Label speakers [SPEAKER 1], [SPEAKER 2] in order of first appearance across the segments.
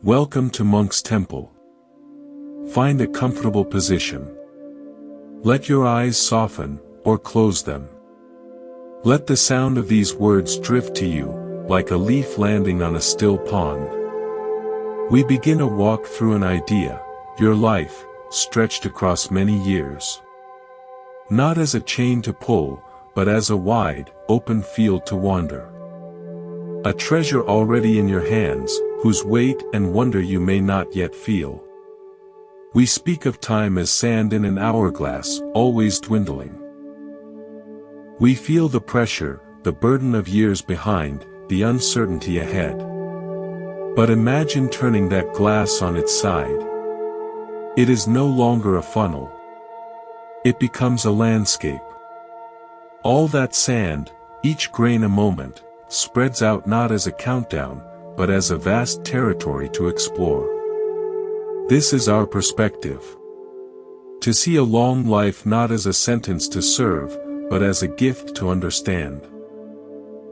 [SPEAKER 1] Welcome to Monk's Temple. Find a comfortable position. Let your eyes soften, or close them. Let the sound of these words drift to you, like a leaf landing on a still pond. We begin a walk through an idea, your life, stretched across many years. Not as a chain to pull, but as a wide, open field to wander. A treasure already in your hands, whose weight and wonder you may not yet feel. We speak of time as sand in an hourglass, always dwindling. We feel the pressure, the burden of years behind, the uncertainty ahead. But imagine turning that glass on its side. It is no longer a funnel. It becomes a landscape. All that sand, each grain a moment, spreads out not as a countdown, but as a vast territory to explore. This is our perspective. To see a long life not as a sentence to serve, but as a gift to understand.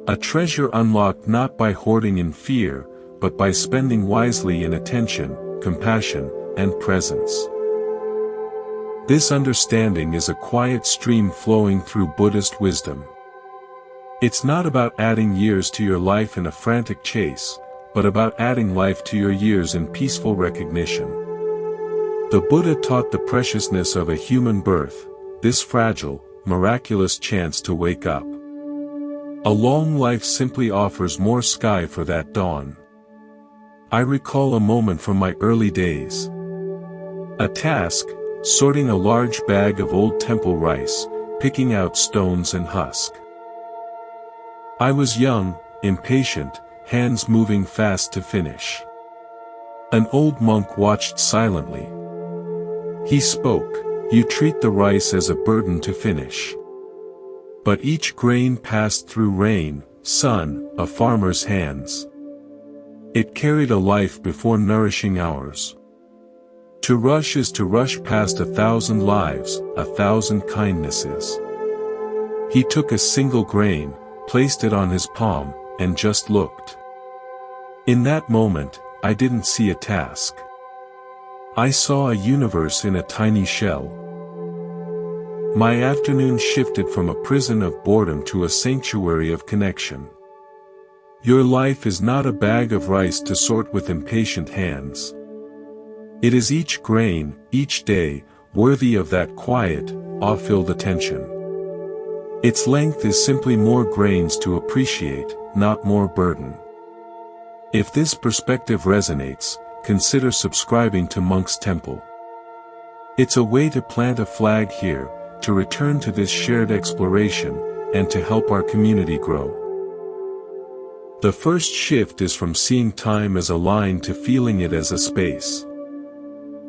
[SPEAKER 1] A treasure unlocked not by hoarding in fear, but by spending wisely in attention, compassion, and presence. This understanding is a quiet stream flowing through Buddhist wisdom. It's not about adding years to your life in a frantic chase, but about adding life to your years in peaceful recognition. The Buddha taught the preciousness of a human birth, this fragile, miraculous chance to wake up. A long life simply offers more sky for that dawn. I recall a moment from my early days. A task, sorting a large bag of old temple rice, picking out stones and husk. I was young, impatient, hands moving fast to finish. An old monk watched silently. He spoke, "You treat the rice as a burden to finish. But each grain passed through rain, sun, a farmer's hands. It carried a life before nourishing ours. To rush is to rush past 1,000 lives, 1,000 kindnesses." He took a single grain, placed it on his palm, and just looked. In that moment, I didn't see a task. I saw a universe in a tiny shell. My afternoon shifted from a prison of boredom to a sanctuary of connection. Your life is not a bag of rice to sort with impatient hands. It is each grain, each day, worthy of that quiet, awe-filled attention. Its length is simply more grains to appreciate, not more burden. If this perspective resonates, consider subscribing to Monk's Temple. It's a way to plant a flag here, to return to this shared exploration, and to help our community grow. The first shift is from seeing time as a line to feeling it as a space.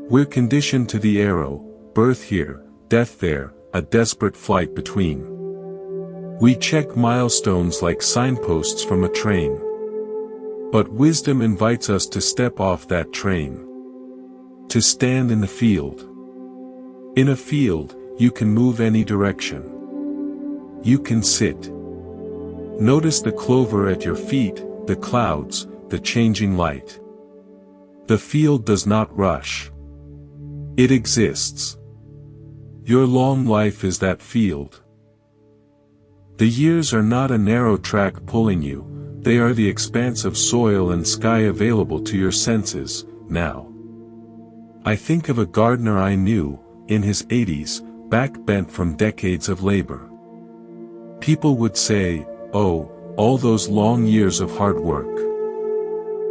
[SPEAKER 1] We're conditioned to the arrow, birth here, death there, a desperate flight between. We check milestones like signposts from a train. But wisdom invites us to step off that train. To stand in the field. In a field, you can move any direction. You can sit. Notice the clover at your feet, the clouds, the changing light. The field does not rush. It exists. Your long life is that field. The years are not a narrow track pulling you, they are the expanse of soil and sky available to your senses, now. I think of a gardener I knew, in his 80s, back bent from decades of labor. People would say, "Oh, all those long years of hard work."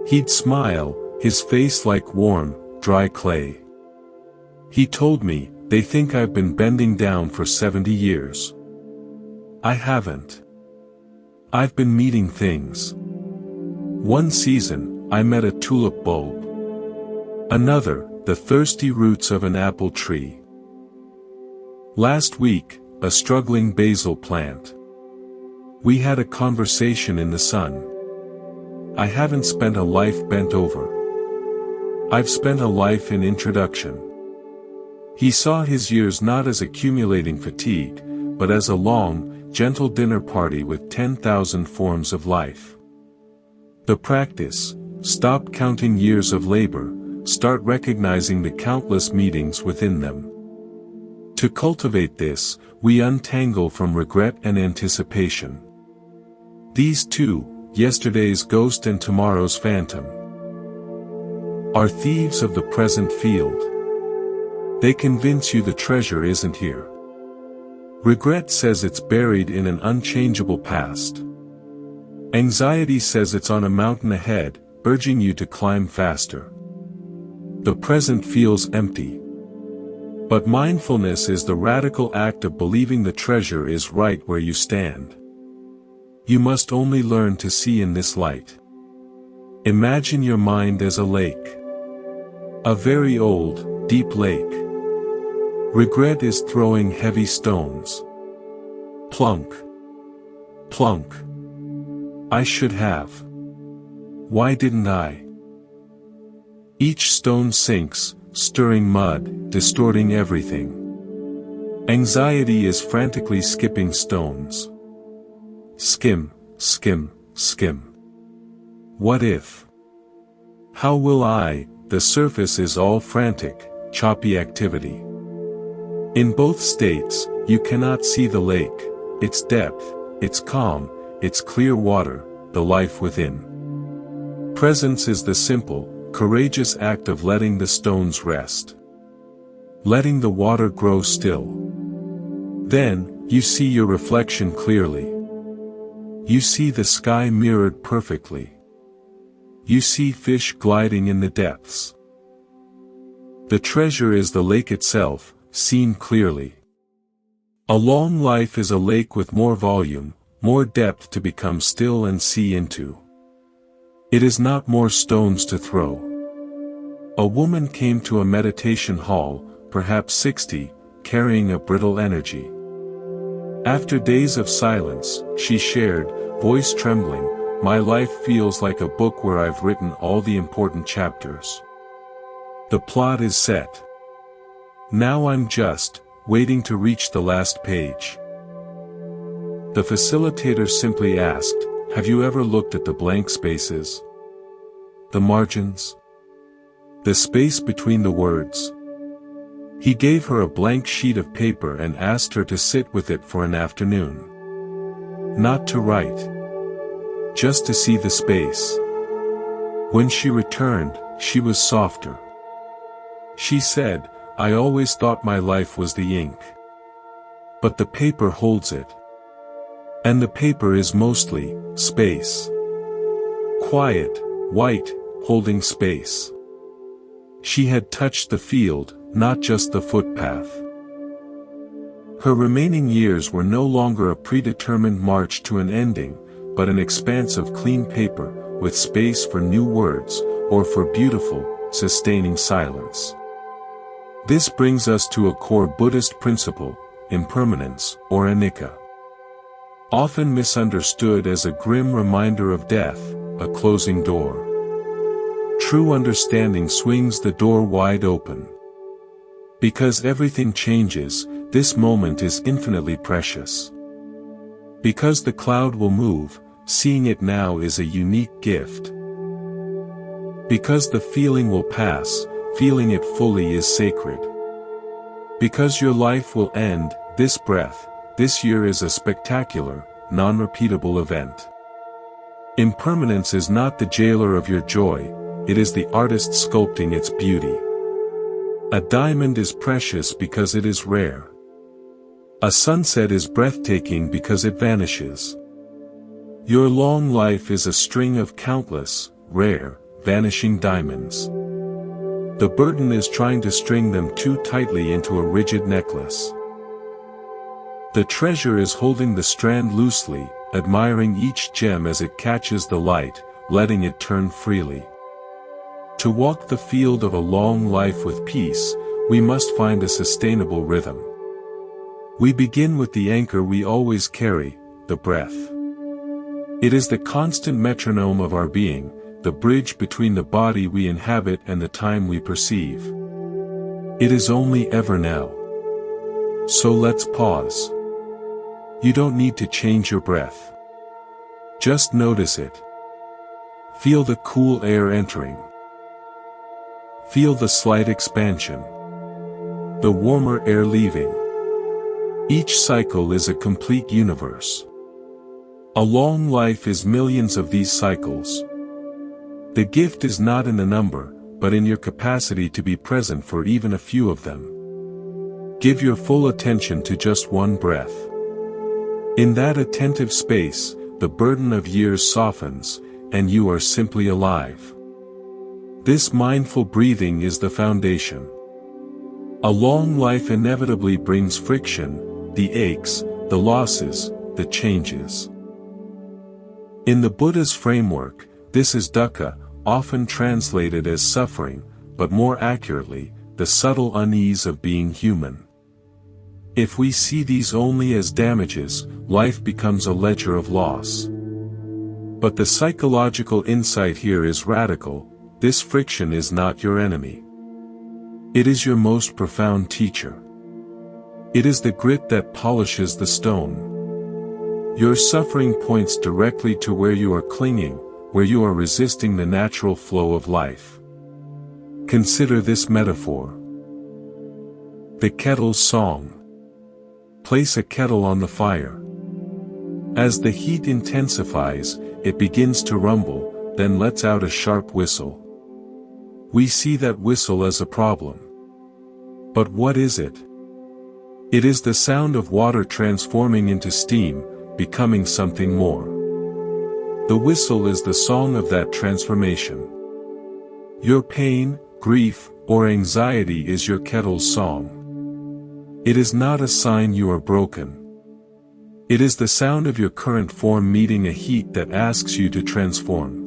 [SPEAKER 1] He'd smile, his face like warm, dry clay. He told me, "They think I've been bending down for 70 years. I haven't. I've been meeting things. One season, I met a tulip bulb. Another, the thirsty roots of an apple tree. Last week, a struggling basil plant. We had a conversation in the sun. I haven't spent a life bent over. I've spent a life in introduction." He saw his years not as accumulating fatigue, but as a long, gentle dinner party with 10,000 forms of life. The practice, Stop counting years of labor, start recognizing the countless meetings within them. To cultivate this, we untangle from regret and anticipation. These two, yesterday's ghost and tomorrow's phantom, are thieves of the present field. They convince you the treasure isn't here. Regret says it's buried in an unchangeable past. Anxiety says it's on a mountain ahead, urging you to climb faster. The present feels empty. But mindfulness is the radical act of believing the treasure is right where you stand. You must only learn to see in this light. Imagine your mind as a lake. A very old, deep lake. Regret is throwing heavy stones. Plunk. Plunk. I should have. Why didn't I? Each stone sinks, stirring mud, distorting everything. Anxiety is frantically skipping stones. Skim, skim, skim. What if? How will I? The surface is all frantic, choppy activity. In both states, you cannot see the lake, its depth, its calm, its clear water, the life within. Presence is the simple, courageous act of letting the stones rest. Letting the water grow still. Then, you see your reflection clearly. You see the sky mirrored perfectly. You see fish gliding in the depths. The treasure is the lake itself, seen clearly. A long life is a lake with more volume, more depth to become still and see into. It is not more stones to throw. A woman came to a meditation hall, perhaps 60, carrying a brittle energy. After days of silence, she shared, voice trembling, "My life feels like a book where I've written all the important chapters. The plot is set. Now I'm just waiting to reach the last page." The facilitator simply asked, "Have you ever looked at the blank spaces? The margins? The space between the words?" He gave her a blank sheet of paper and asked her to sit with it for an afternoon. Not to write. Just to see the space. When she returned, she was softer. She said, "I always thought my life was the ink. But the paper holds it. And the paper is mostly space. Quiet, white, holding space." She had touched the field, not just the footpath. Her remaining years were no longer a predetermined march to an ending, but an expanse of clean paper, with space for new words, or for beautiful, sustaining silence. This brings us to a core Buddhist principle, impermanence, or anicca. Often misunderstood as a grim reminder of death, a closing door. True understanding swings the door wide open. Because everything changes, this moment is infinitely precious. Because the cloud will move, seeing it now is a unique gift. Because the feeling will pass, feeling it fully is sacred. Because your life will end, this breath, this year is a spectacular, non-repeatable event. Impermanence is not the jailer of your joy, it is the artist sculpting its beauty. A diamond is precious because it is rare. A sunset is breathtaking because it vanishes. Your long life is a string of countless, rare, vanishing diamonds. The burden is trying to string them too tightly into a rigid necklace. The treasure is holding the strand loosely, admiring each gem as it catches the light, letting it turn freely. To walk the field of a long life with peace, we must find a sustainable rhythm. We begin with the anchor we always carry, the breath. It is the constant metronome of our being, the bridge between the body we inhabit and the time we perceive. It is only ever now. So let's pause. You don't need to change your breath. Just notice it. Feel the cool air entering. Feel the slight expansion. The warmer air leaving. Each cycle is a complete universe. A long life is millions of these cycles. The gift is not in the number, but in your capacity to be present for even a few of them. Give your full attention to just one breath. In that attentive space, the burden of years softens, and you are simply alive. This mindful breathing is the foundation. A long life inevitably brings friction, the aches, the losses, the changes. In the Buddha's framework, this is dukkha, often translated as suffering, but more accurately, the subtle unease of being human. If we see these only as damages, life becomes a ledger of loss. But the psychological insight here is radical. This friction is not your enemy. It is your most profound teacher. It is the grit that polishes the stone. Your suffering points directly to where you are clinging, where you are resisting the natural flow of life. Consider this metaphor. The kettle's song. Place a kettle on the fire. As the heat intensifies, it begins to rumble, then lets out a sharp whistle. We see that whistle as a problem. But what is it? It is the sound of water transforming into steam, becoming something more. The whistle is the song of that transformation. Your pain, grief, or anxiety is your kettle's song. It is not a sign you are broken. It is the sound of your current form meeting a heat that asks you to transform.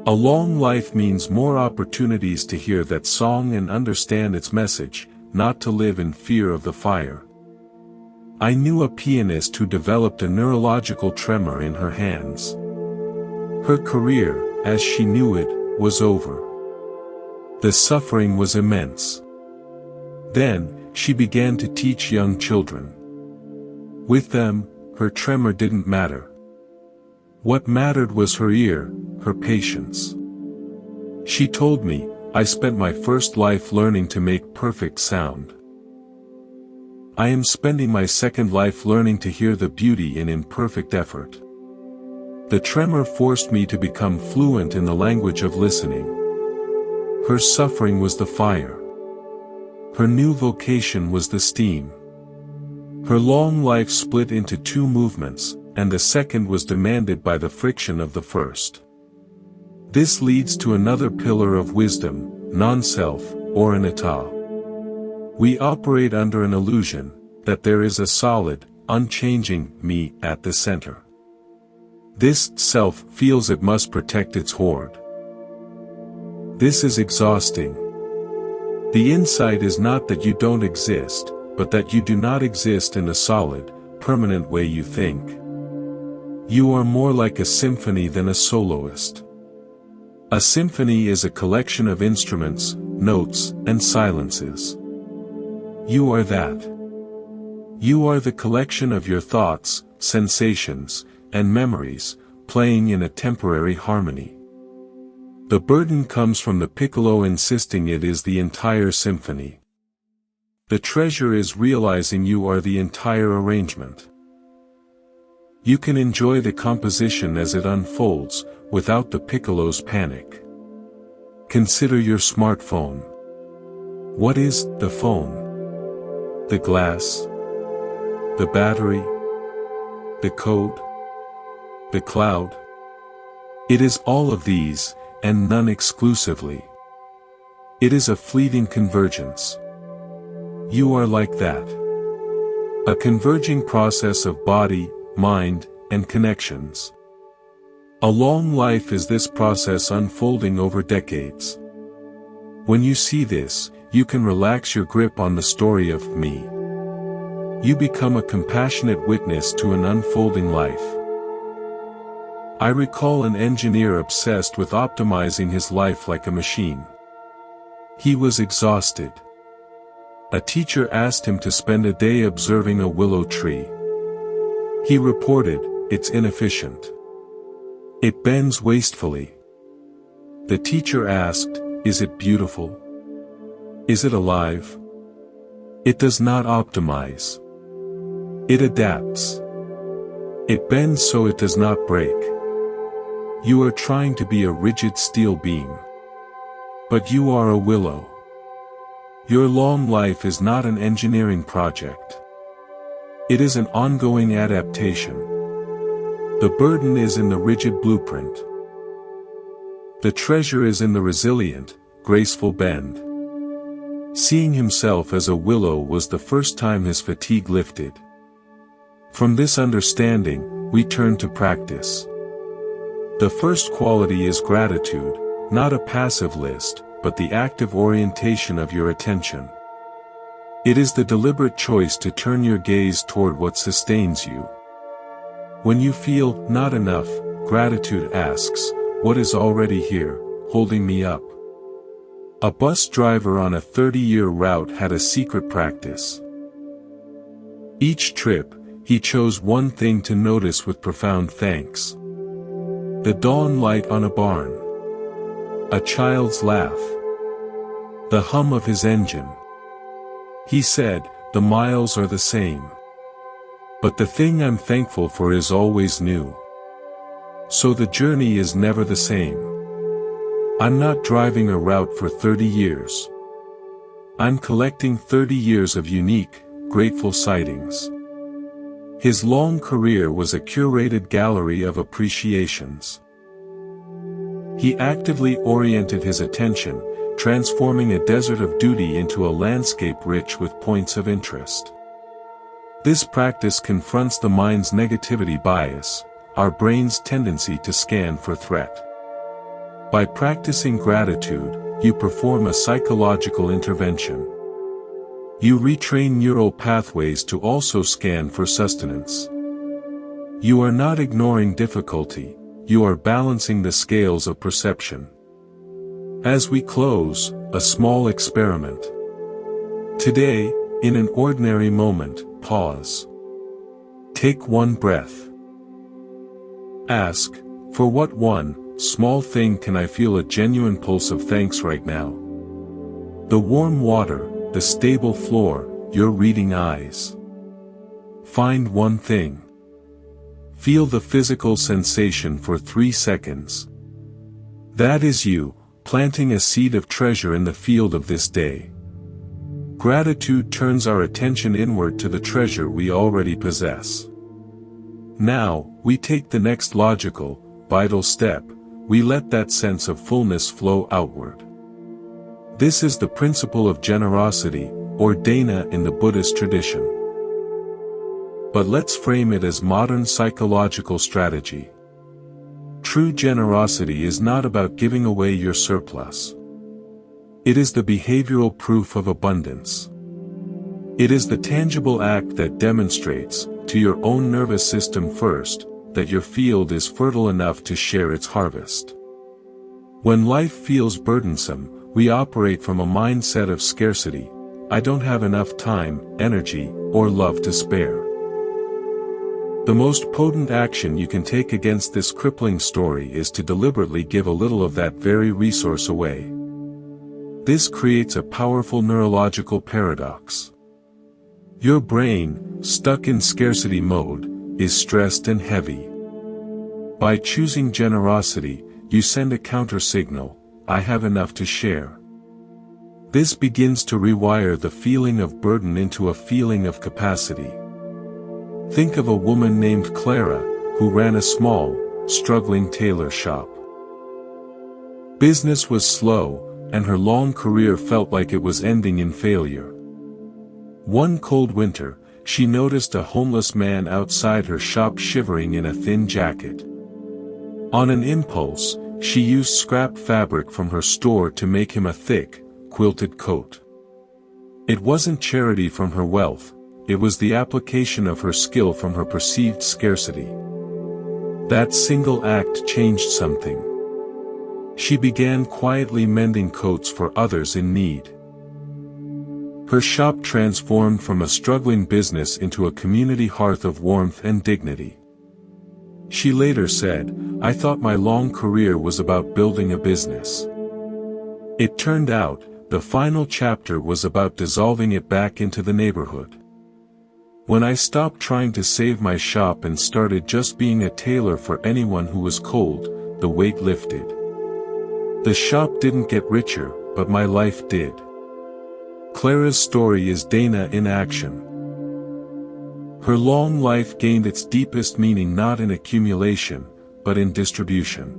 [SPEAKER 1] A long life means more opportunities to hear that song and understand its message, not to live in fear of the fire. I knew a pianist who developed a neurological tremor in her hands. Her career, as she knew it, was over. The suffering was immense. Then, she began to teach young children. With them, her tremor didn't matter. What mattered was her ear, her patience. She told me, I spent my first life learning to make perfect sound. I am spending my second life learning to hear the beauty in imperfect effort. The tremor forced me to become fluent in the language of listening. Her suffering was the fire. Her new vocation was the steam. Her long life split into two movements, and the second was demanded by the friction of the first. This leads to another pillar of wisdom, non-self, or anatta. We operate under an illusion that there is a solid, unchanging me at the center. This self feels it must protect its hoard. This is exhausting. The insight is not that you don't exist, but that you do not exist in a solid, permanent way you think. You are more like a symphony than a soloist. A symphony is a collection of instruments, notes, and silences. You are that. You are the collection of your thoughts, sensations, and memories, playing in a temporary harmony. The burden comes from the piccolo insisting it is the entire symphony. The treasure is realizing you are the entire arrangement. You can enjoy the composition as it unfolds, without the piccolo's panic. Consider your smartphone. What is the phone? The glass? The battery? The code? The cloud? It is all of these, and none exclusively. It is a fleeting convergence. You are like that. A converging process of body, mind, and connections. A long life is this process unfolding over decades. When you see this, you can relax your grip on the story of me. You become a compassionate witness to an unfolding life. I recall an engineer obsessed with optimizing his life like a machine. He was exhausted. A teacher asked him to spend a day observing a willow tree. He reported, "It's inefficient. It bends wastefully. The teacher asked, "Is it beautiful? Is it alive?" It does not optimize. It adapts. It bends so it does not break. You are trying to be a rigid steel beam. But you are a willow. Your long life is not an engineering project. It is an ongoing adaptation. The burden is in the rigid blueprint. The treasure is in the resilient, graceful bend. Seeing himself as a willow was the first time his fatigue lifted. From this understanding, we turn to practice. The first quality is gratitude, not a passive list, but the active orientation of your attention. It is the deliberate choice to turn your gaze toward what sustains you. When you feel not enough, gratitude asks, "What is already here, holding me up?" A bus driver on a 30-year route had a secret practice. Each trip, he chose one thing to notice with profound thanks. The dawn light on a barn. A child's laugh. The hum of his engine. He said, "The miles are the same. But the thing I'm thankful for is always new. So the journey is never the same. I'm not driving a route for 30 years. I'm collecting 30 years of unique, grateful sightings." His long career was a curated gallery of appreciations. He actively oriented his attention, transforming a desert of duty into a landscape rich with points of interest. This practice confronts the mind's negativity bias, our brain's tendency to scan for threat. By practicing gratitude, you perform a psychological intervention. You retrain neural pathways to also scan for sustenance. You are not ignoring difficulty, you are balancing the scales of perception. As we close, a small experiment. Today, in an ordinary moment, pause. Take one breath. Ask, for what one small thing can I feel a genuine pulse of thanks right now? The warm water, the stable floor, your reading eyes. Find one thing. Feel the physical sensation for 3 seconds. That is you, planting a seed of treasure in the field of this day. Gratitude turns our attention inward to the treasure we already possess. Now, we take the next logical, vital step, we let that sense of fullness flow outward. This is the principle of generosity, or dana in the Buddhist tradition. But let's frame it as modern psychological strategy. True generosity is not about giving away your surplus. It is the behavioral proof of abundance. It is the tangible act that demonstrates, to your own nervous system first, that your field is fertile enough to share its harvest. When life feels burdensome, we operate from a mindset of scarcity. I don't have enough time, energy, or love to spare. The most potent action you can take against this crippling story is to deliberately give a little of that very resource away. This creates a powerful neurological paradox. Your brain, stuck in scarcity mode, is stressed and heavy. By choosing generosity, you send a counter-signal, I have enough to share. This begins to rewire the feeling of burden into a feeling of capacity. Think of a woman named Clara, who ran a small, struggling tailor shop. Business was slow, and her long career felt like it was ending in failure. One cold winter, she noticed a homeless man outside her shop shivering in a thin jacket. On an impulse, she used scrap fabric from her store to make him a thick, quilted coat. It wasn't charity from her wealth, it was the application of her skill from her perceived scarcity. That single act changed something. She began quietly mending coats for others in need. Her shop transformed from a struggling business into a community hearth of warmth and dignity. She later said, "I thought my long career was about building a business. It turned out, the final chapter was about dissolving it back into the neighborhood. When I stopped trying to save my shop and started just being a tailor for anyone who was cold, the weight lifted. The shop didn't get richer, but my life did." Clara's story is Dana in action. Her long life gained its deepest meaning not in accumulation, but in distribution.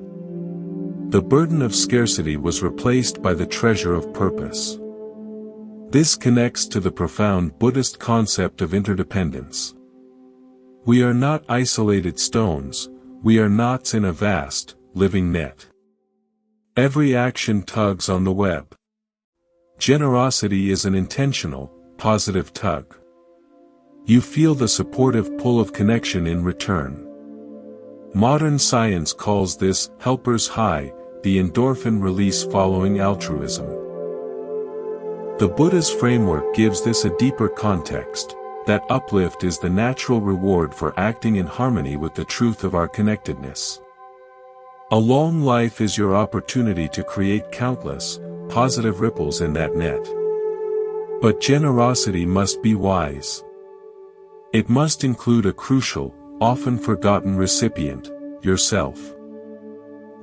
[SPEAKER 1] The burden of scarcity was replaced by the treasure of purpose. This connects to the profound Buddhist concept of interdependence. We are not isolated stones, we are knots in a vast, living net. Every action tugs on the web. Generosity is an intentional, positive tug. You feel the supportive pull of connection in return. Modern science calls this helper's high, the endorphin release following altruism. The Buddha's framework gives this a deeper context, that uplift is the natural reward for acting in harmony with the truth of our connectedness. A long life is your opportunity to create countless, positive ripples in that net. But generosity must be wise. It must include a crucial, often forgotten recipient, yourself.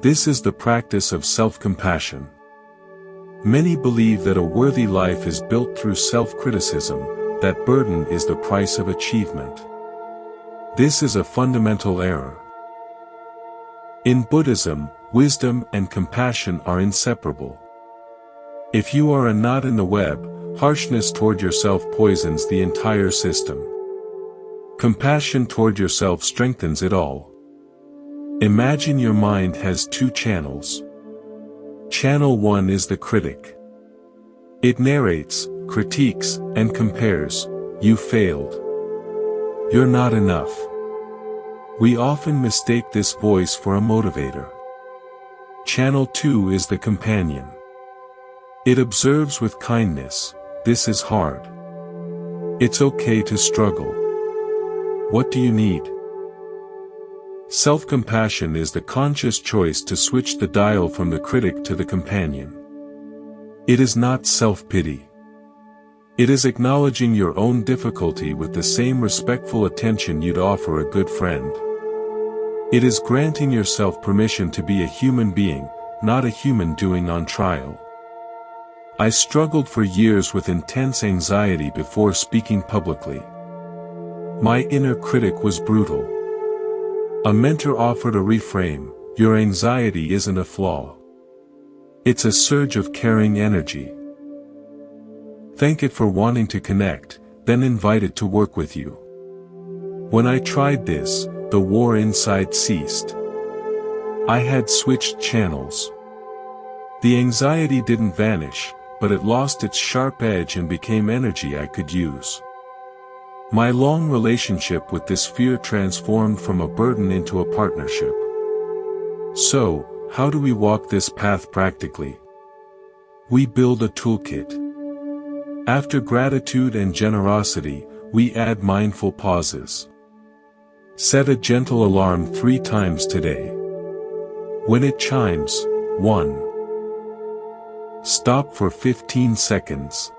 [SPEAKER 1] This is the practice of self-compassion. Many believe that a worthy life is built through self-criticism, that burden is the price of achievement. This is a fundamental error. In Buddhism, wisdom and compassion are inseparable. If you are a knot in the web, harshness toward yourself poisons the entire system. Compassion toward yourself strengthens it all. Imagine your mind has two channels. Channel 1 is the critic. It narrates, critiques, and compares. You failed. You're not enough. We often mistake this voice for a motivator. Channel 2 is the companion. It observes with kindness. This is hard. It's okay to struggle. What do you need? Self-compassion is the conscious choice to switch the dial from the critic to the companion. It is not self-pity. It is acknowledging your own difficulty with the same respectful attention you'd offer a good friend. It is granting yourself permission to be a human being, not a human doing on trial. I struggled for years with intense anxiety before speaking publicly. My inner critic was brutal. A mentor offered a reframe: your anxiety isn't a flaw. It's a surge of carrying energy. Thank it for wanting to connect, then invite it to work with you. When I tried this, the war inside ceased. I had switched channels. The anxiety didn't vanish, but it lost its sharp edge and became energy I could use. My long relationship with this fear transformed from a burden into a partnership. So, how do we walk this path practically? We build a toolkit. After gratitude and generosity, we add mindful pauses. Set a gentle alarm 3 times today. When it chimes, 1. Stop for 15 seconds.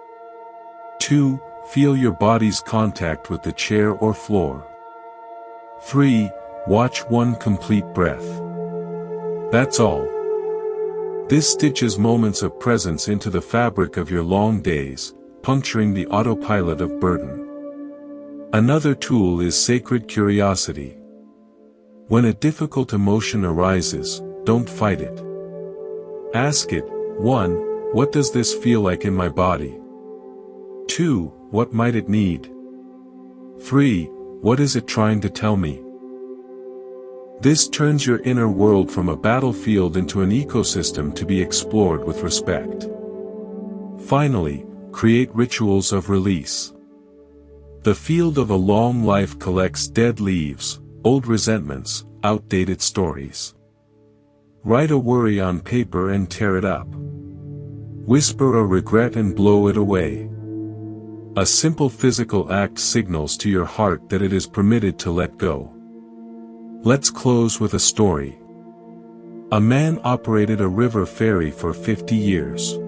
[SPEAKER 1] 2. Feel your body's contact with the chair or floor. 3. Watch 1 complete breath. That's all. This stitches moments of presence into the fabric of your long days, puncturing the autopilot of burden. Another tool is sacred curiosity. When a difficult emotion arises, don't fight it. Ask it: 1. What does this feel like in my body? 2. What might it need? 3. What is it trying to tell me? This turns your inner world from a battlefield into an ecosystem to be explored with respect. Finally, create rituals of release. The field of a long life collects dead leaves, old resentments, outdated stories. Write a worry on paper and tear it up. Whisper a regret and blow it away. A simple physical act signals to your heart that it is permitted to let go. Let's close with a story. A man operated a river ferry for 50 years.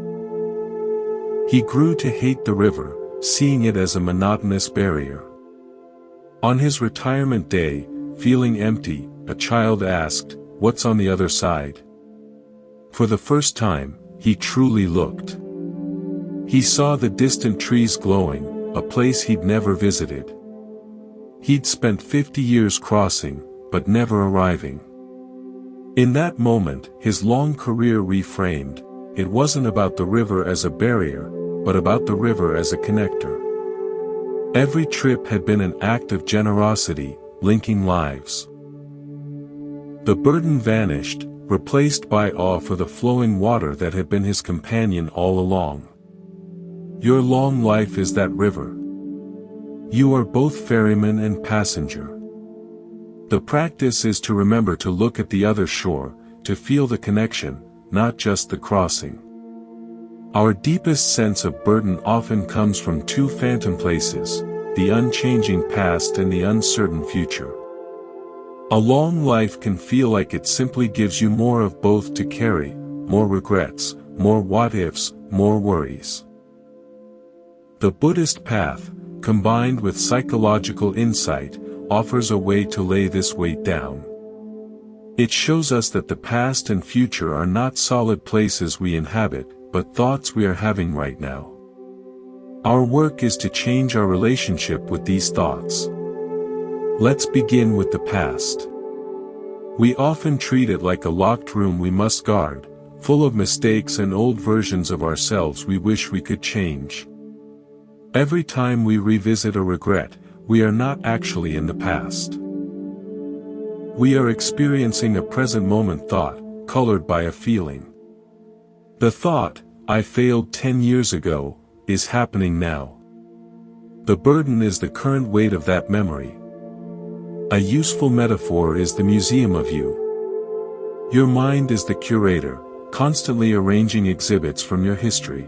[SPEAKER 1] He grew to hate the river, seeing it as a monotonous barrier. On his retirement day, feeling empty, a child asked, "What's on the other side?" For the first time, he truly looked. He saw the distant trees glowing, a place he'd never visited. He'd spent 50 years crossing, but never arriving. In that moment, his long career reframed. It wasn't about the river as a barrier, but about the river as a connector. Every trip had been an act of generosity, linking lives. The burden vanished, replaced by awe for the flowing water that had been his companion all along. Your long life is that river. You are both ferryman and passenger. The practice is to remember to look at the other shore, to feel the connection, not just the crossing. Our deepest sense of burden often comes from two phantom places, the unchanging past and the uncertain future. A long life can feel like it simply gives you more of both to carry, more regrets, more what-ifs, more worries. The Buddhist path, combined with psychological insight, offers a way to lay this weight down. It shows us that the past and future are not solid places we inhabit, but thoughts we are having right now. Our work is to change our relationship with these thoughts. Let's begin with the past. We often treat it like a locked room we must guard, full of mistakes and old versions of ourselves we wish we could change. Every time we revisit a regret, we are not actually in the past. We are experiencing a present moment thought, colored by a feeling. The thought, "I failed 10 years ago," is happening now. The burden is the current weight of that memory. A useful metaphor is the museum of you. Your mind is the curator, constantly arranging exhibits from your history.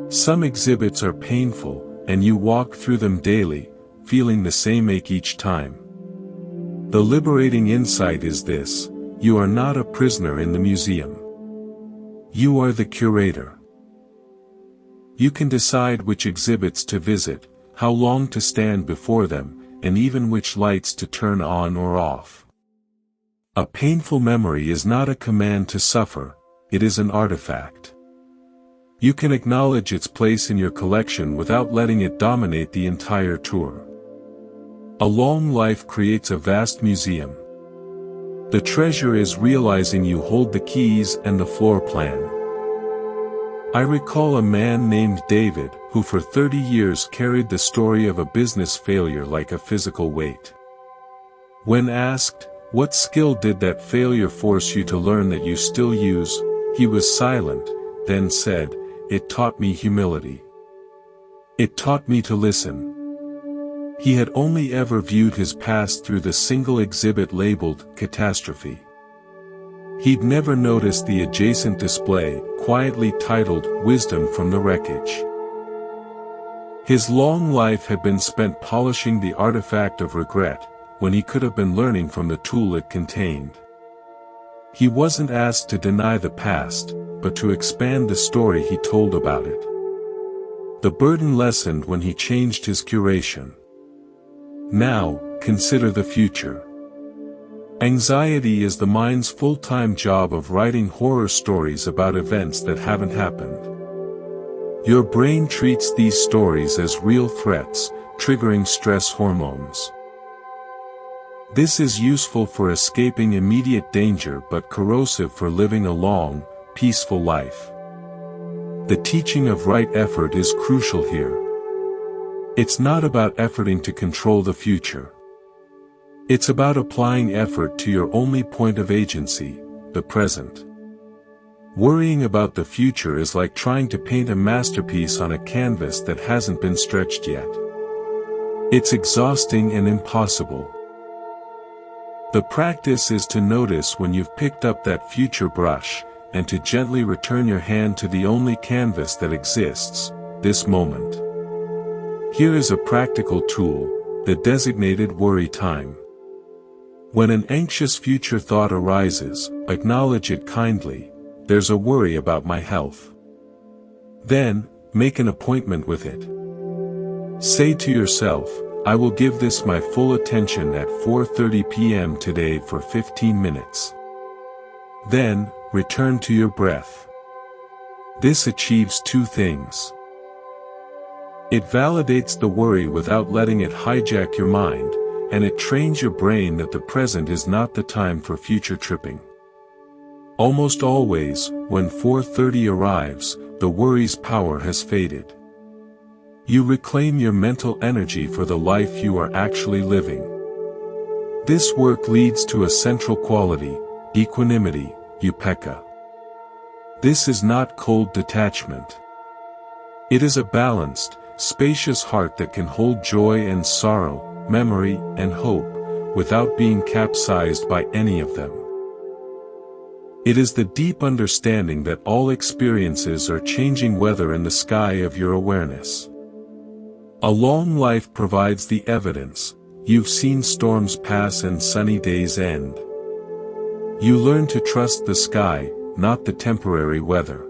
[SPEAKER 1] Some exhibits are painful, and you walk through them daily, feeling the same ache each time. The liberating insight is this: you are not a prisoner in the museum. You are the curator. You can decide which exhibits to visit, how long to stand before them, and even which lights to turn on or off. A painful memory is not a command to suffer, it is an artifact. You can acknowledge its place in your collection without letting it dominate the entire tour. A long life creates a vast museum. The treasure is realizing you hold the keys and the floor plan. I recall a man named David, who for 30 years carried the story of a business failure like a physical weight. When asked, "What skill did that failure force you to learn that you still use?" he was silent, then said, "It taught me humility. It taught me to listen." He had only ever viewed his past through the single exhibit labeled catastrophe. He'd never noticed the adjacent display, quietly titled Wisdom from the Wreckage. His long life had been spent polishing the artifact of regret, when he could have been learning from the tool it contained. He wasn't asked to deny the past, but to expand the story he told about it. The burden lessened when he changed his curation. Now, consider the future. Anxiety is the mind's full-time job of writing horror stories about events that haven't happened. Your brain treats these stories as real threats, triggering stress hormones. This is useful for escaping immediate danger but corrosive for living a long, peaceful life. The teaching of right effort is crucial here. It's not about efforting to control the future. It's about applying effort to your only point of agency, the present. Worrying about the future is like trying to paint a masterpiece on a canvas that hasn't been stretched yet. It's exhausting and impossible. The practice is to notice when you've picked up that future brush, and to gently return your hand to the only canvas that exists, this moment. Here is a practical tool, the designated worry time. When an anxious future thought arises, acknowledge it kindly. There's a worry about my health. Then, make an appointment with it. Say to yourself, I will give this my full attention at 4:30 p.m. today for 15 minutes. Then, return to your breath. This achieves two things. It validates the worry without letting it hijack your mind, and it trains your brain that the present is not the time for future tripping. Almost always, when 4:30 arrives, the worry's power has faded. You reclaim your mental energy for the life you are actually living. This work leads to a central quality, equanimity, upekkha. This is not cold detachment. It is a balanced, spacious heart that can hold joy and sorrow, memory and hope, without being capsized by any of them. It is the deep understanding that all experiences are changing weather in the sky of your awareness. A long life provides the evidence. You've seen storms pass and sunny days end. You learn to trust the sky, not the temporary weather.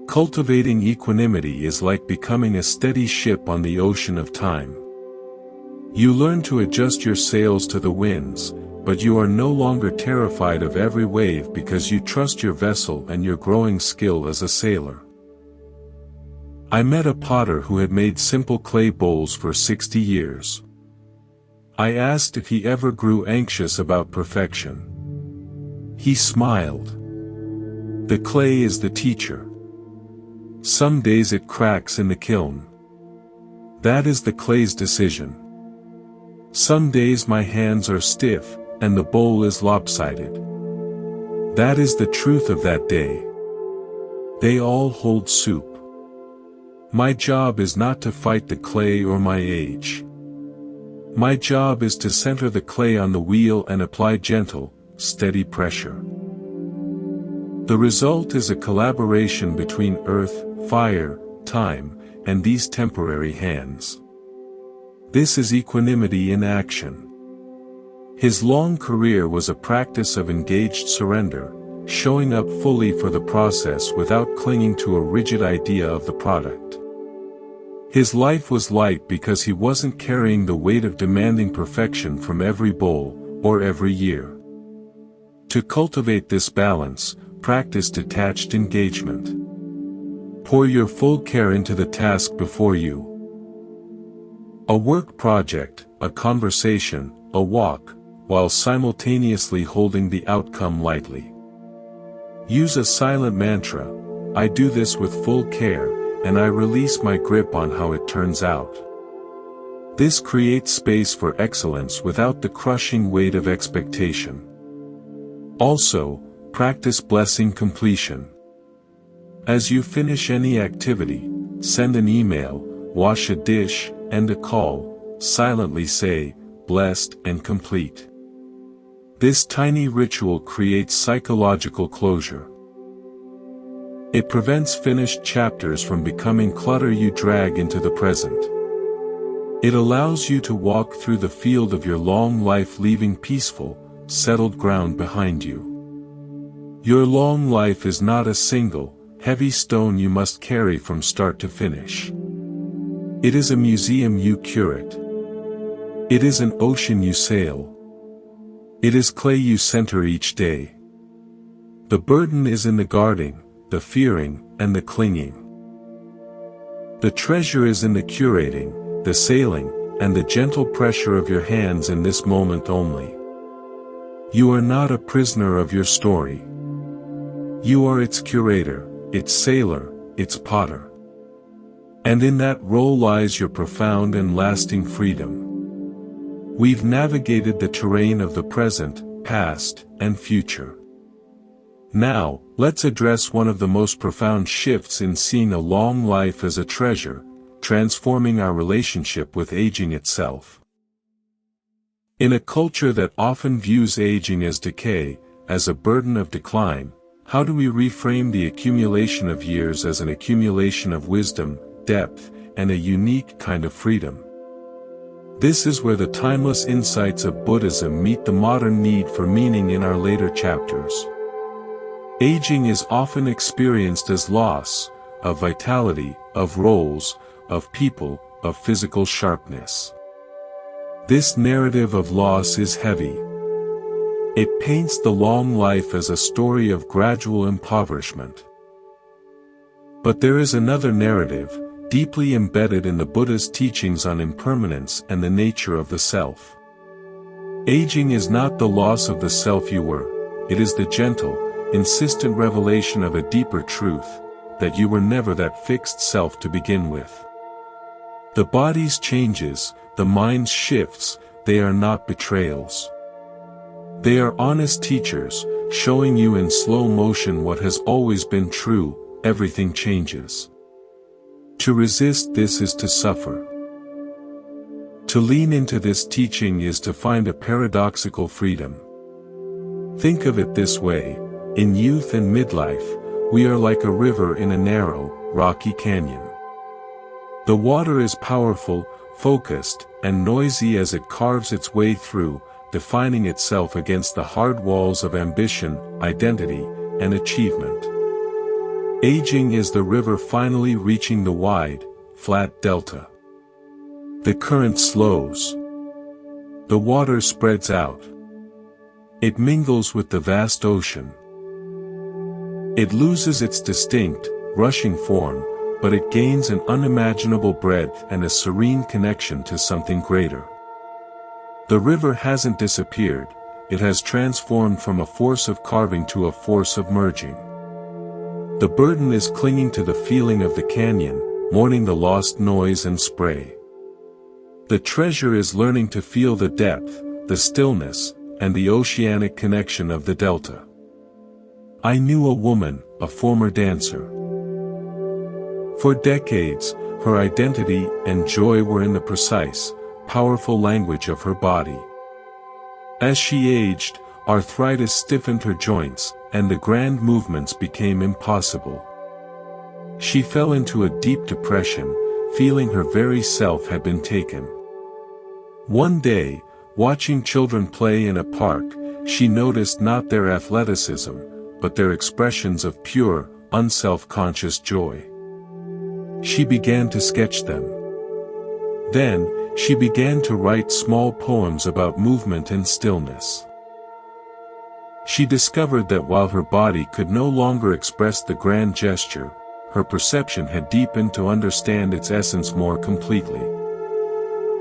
[SPEAKER 1] Cultivating equanimity is like becoming a steady ship on the ocean of time. You learn to adjust your sails to the winds, but you are no longer terrified of every wave because you trust your vessel and your growing skill as a sailor. I met a potter who had made simple clay bowls for 60 years. I asked if he ever grew anxious about perfection. He smiled. The clay is the teacher. Some days it cracks in the kiln. That is the clay's decision. Some days my hands are stiff, and the bowl is lopsided. That is the truth of that day. They all hold soup. My job is not to fight the clay or my age. My job is to center the clay on the wheel and apply gentle, steady pressure. The result is a collaboration between earth, fire, time, and these temporary hands. This is equanimity in action. His long career was a practice of engaged surrender, showing up fully for the process without clinging to a rigid idea of the product. His life was light because he wasn't carrying the weight of demanding perfection from every bowl, or every year. To cultivate this balance, practice detached engagement. Pour your full care into the task before you. A work project, a conversation, a walk, while simultaneously holding the outcome lightly. Use a silent mantra, I do this with full care, and I release my grip on how it turns out. This creates space for excellence without the crushing weight of expectation. Also, practice blessing completion. As you finish any activity, send an email, wash a dish, end a call, silently say, blessed and complete. This tiny ritual creates psychological closure. It prevents finished chapters from becoming clutter you drag into the present. It allows you to walk through the field of your long life leaving peaceful, settled ground behind you. Your long life is not a single, heavy stone you must carry from start to finish. It is a museum you curate. It is an ocean you sail. It is clay you center each day. The burden is in the guarding, the fearing, and the clinging. The treasure is in the curating, the sailing, and the gentle pressure of your hands in this moment only. You are not a prisoner of your story. You are its curator, its sailor, its potter. And in that role lies your profound and lasting freedom. We've navigated the terrain of the present, past, and future. Now, let's address one of the most profound shifts in seeing a long life as a treasure, transforming our relationship with aging itself. In a culture that often views aging as decay, as a burden of decline, how do we reframe the accumulation of years as an accumulation of wisdom, depth, and a unique kind of freedom? This is where the timeless insights of Buddhism meet the modern need for meaning in our later chapters. Aging is often experienced as loss of vitality, of roles, of people, of physical sharpness. This narrative of loss is heavy. It paints the long life as a story of gradual impoverishment. But there is another narrative, deeply embedded in the Buddha's teachings on impermanence and the nature of the self. Aging is not the loss of the self you were, it is the gentle, insistent revelation of a deeper truth, that you were never that fixed self to begin with. The body's changes, the mind's shifts, they are not betrayals. They are honest teachers, showing you in slow motion what has always been true: everything changes. To resist this is to suffer. To lean into this teaching is to find a paradoxical freedom. Think of it this way: in youth and midlife, we are like a river in a narrow, rocky canyon. The water is powerful, focused, and noisy as it carves its way through, defining itself against the hard walls of ambition, identity, and achievement. Aging is the river finally reaching the wide, flat delta. The current slows. The water spreads out. It mingles with the vast ocean. It loses its distinct, rushing form, but it gains an unimaginable breadth and a serene connection to something greater. The river hasn't disappeared, it has transformed from a force of carving to a force of merging. The burden is clinging to the feeling of the canyon, mourning the lost noise and spray. The treasure is learning to feel the depth, the stillness, and the oceanic connection of the delta. I knew a woman, a former dancer. For decades, her identity and joy were in the precise, powerful language of her body. As she aged, arthritis stiffened her joints, and the grand movements became impossible. She fell into a deep depression, feeling her very self had been taken. One day, watching children play in a park, she noticed not their athleticism, but their expressions of pure, unself-conscious joy. She began to sketch them. Then, she began to write small poems about movement and stillness. She discovered that while her body could no longer express the grand gesture, her perception had deepened to understand its essence more completely.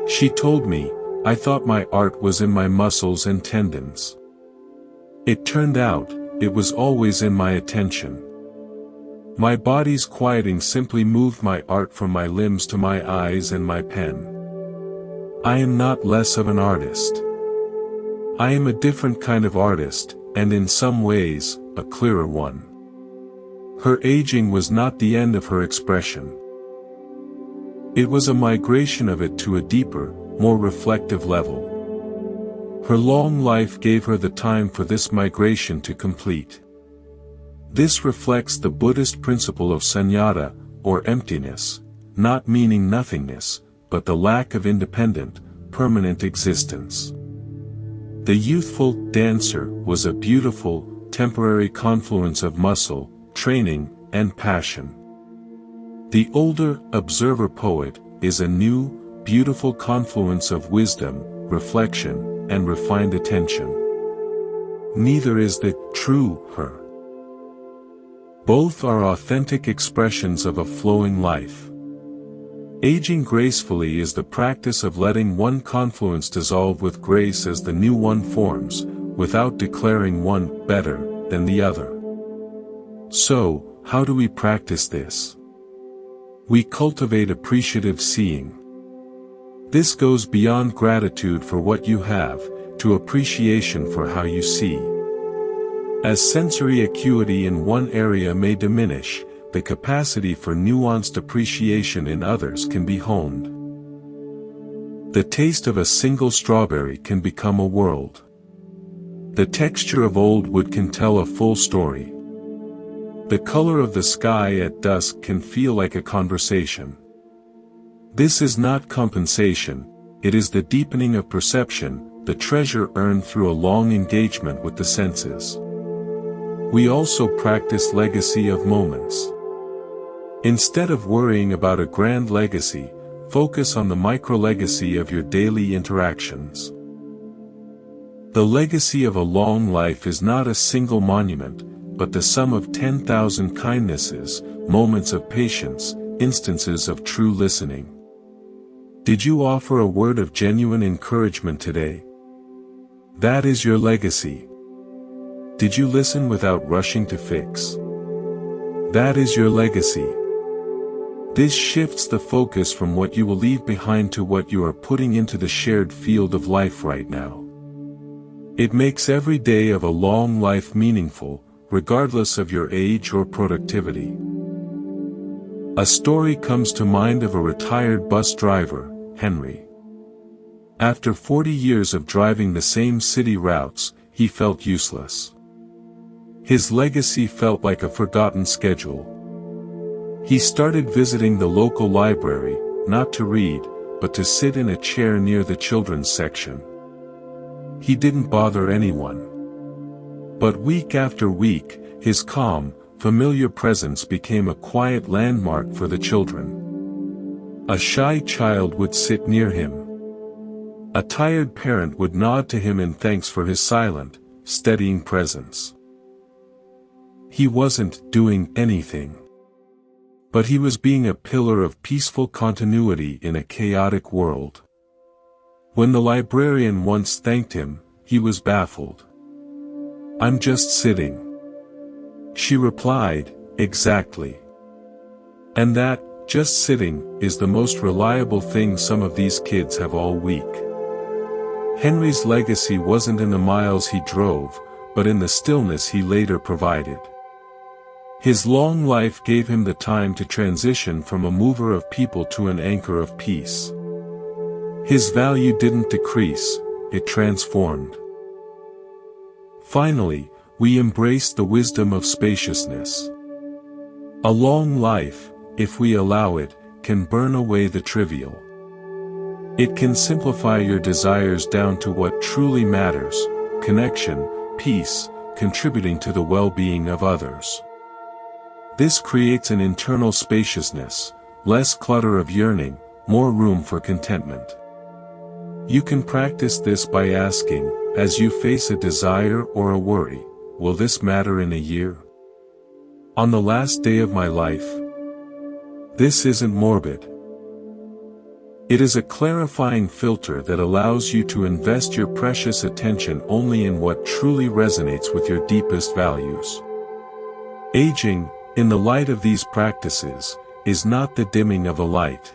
[SPEAKER 1] She told me, "I thought my art was in my muscles and tendons. It turned out, it was always in my attention. My body's quieting simply moved my art from my limbs to my eyes and my pen. I am not less of an artist. I am a different kind of artist, and in some ways, a clearer one." Her aging was not the end of her expression. It was a migration of it to a deeper, more reflective level. Her long life gave her the time for this migration to complete. This reflects the Buddhist principle of sunyata, or emptiness, not meaning nothingness, but the lack of independent, permanent existence. The youthful dancer was a beautiful, temporary confluence of muscle, training, and passion. The older, observer poet is a new, beautiful confluence of wisdom, reflection, and refined attention. Neither is the true her. Both are authentic expressions of a flowing life. Aging gracefully is the practice of letting one confluence dissolve with grace as the new one forms, without declaring one better than the other. So, how do we practice this? We cultivate appreciative seeing. This goes beyond gratitude for what you have, to appreciation for how you see. As sensory acuity in one area may diminish, the capacity for nuanced appreciation in others can be honed. The taste of a single strawberry can become a world. The texture of old wood can tell a full story. The color of the sky at dusk can feel like a conversation. This is not compensation, it is the deepening of perception, the treasure earned through a long engagement with the senses. We also practice legacy of moments. Instead of worrying about a grand legacy, focus on the micro-legacy of your daily interactions. The legacy of a long life is not a single monument, but the sum of 10,000 kindnesses, moments of patience, instances of true listening. Did you offer a word of genuine encouragement today? That is your legacy. Did you listen without rushing to fix? That is your legacy. This shifts the focus from what you will leave behind to what you are putting into the shared field of life right now. It makes every day of a long life meaningful, regardless of your age or productivity. A story comes to mind of a retired bus driver, Henry. After 40 years of driving the same city routes, he felt useless. His legacy felt like a forgotten schedule. He started visiting the local library, not to read, but to sit in a chair near the children's section. He didn't bother anyone. But week after week, his calm, familiar presence became a quiet landmark for the children. A shy child would sit near him. A tired parent would nod to him in thanks for his silent, steadying presence. He wasn't doing anything. But he was being a pillar of peaceful continuity in a chaotic world. When the librarian once thanked him, he was baffled. "I'm just sitting." She replied, "Exactly. And that, just sitting, is the most reliable thing some of these kids have all week." Henry's legacy wasn't in the miles he drove, but in the stillness he later provided. His long life gave him the time to transition from a mover of people to an anchor of peace. His value didn't decrease, it transformed. Finally, we embrace the wisdom of spaciousness. A long life, if we allow it, can burn away the trivial. It can simplify your desires down to what truly matters: connection, peace, contributing to the well-being of others. This creates an internal spaciousness, less clutter of yearning, more room for contentment. You can practice this by asking, as you face a desire or a worry, will this matter in a year? On the last day of my life? This isn't morbid. It is a clarifying filter that allows you to invest your precious attention only in what truly resonates with your deepest values. Aging, in the light of these practices, is not the dimming of a light.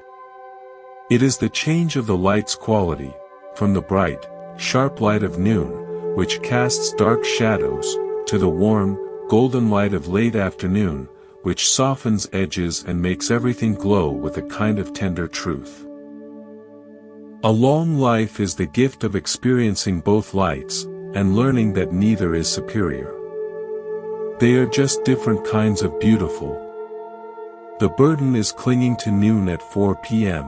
[SPEAKER 1] It is the change of the light's quality, from the bright, sharp light of noon, which casts dark shadows, to the warm, golden light of late afternoon, which softens edges and makes everything glow with a kind of tender truth. A long life is the gift of experiencing both lights, and learning that neither is superior. They are just different kinds of beautiful. The burden is clinging to noon at 4 p.m.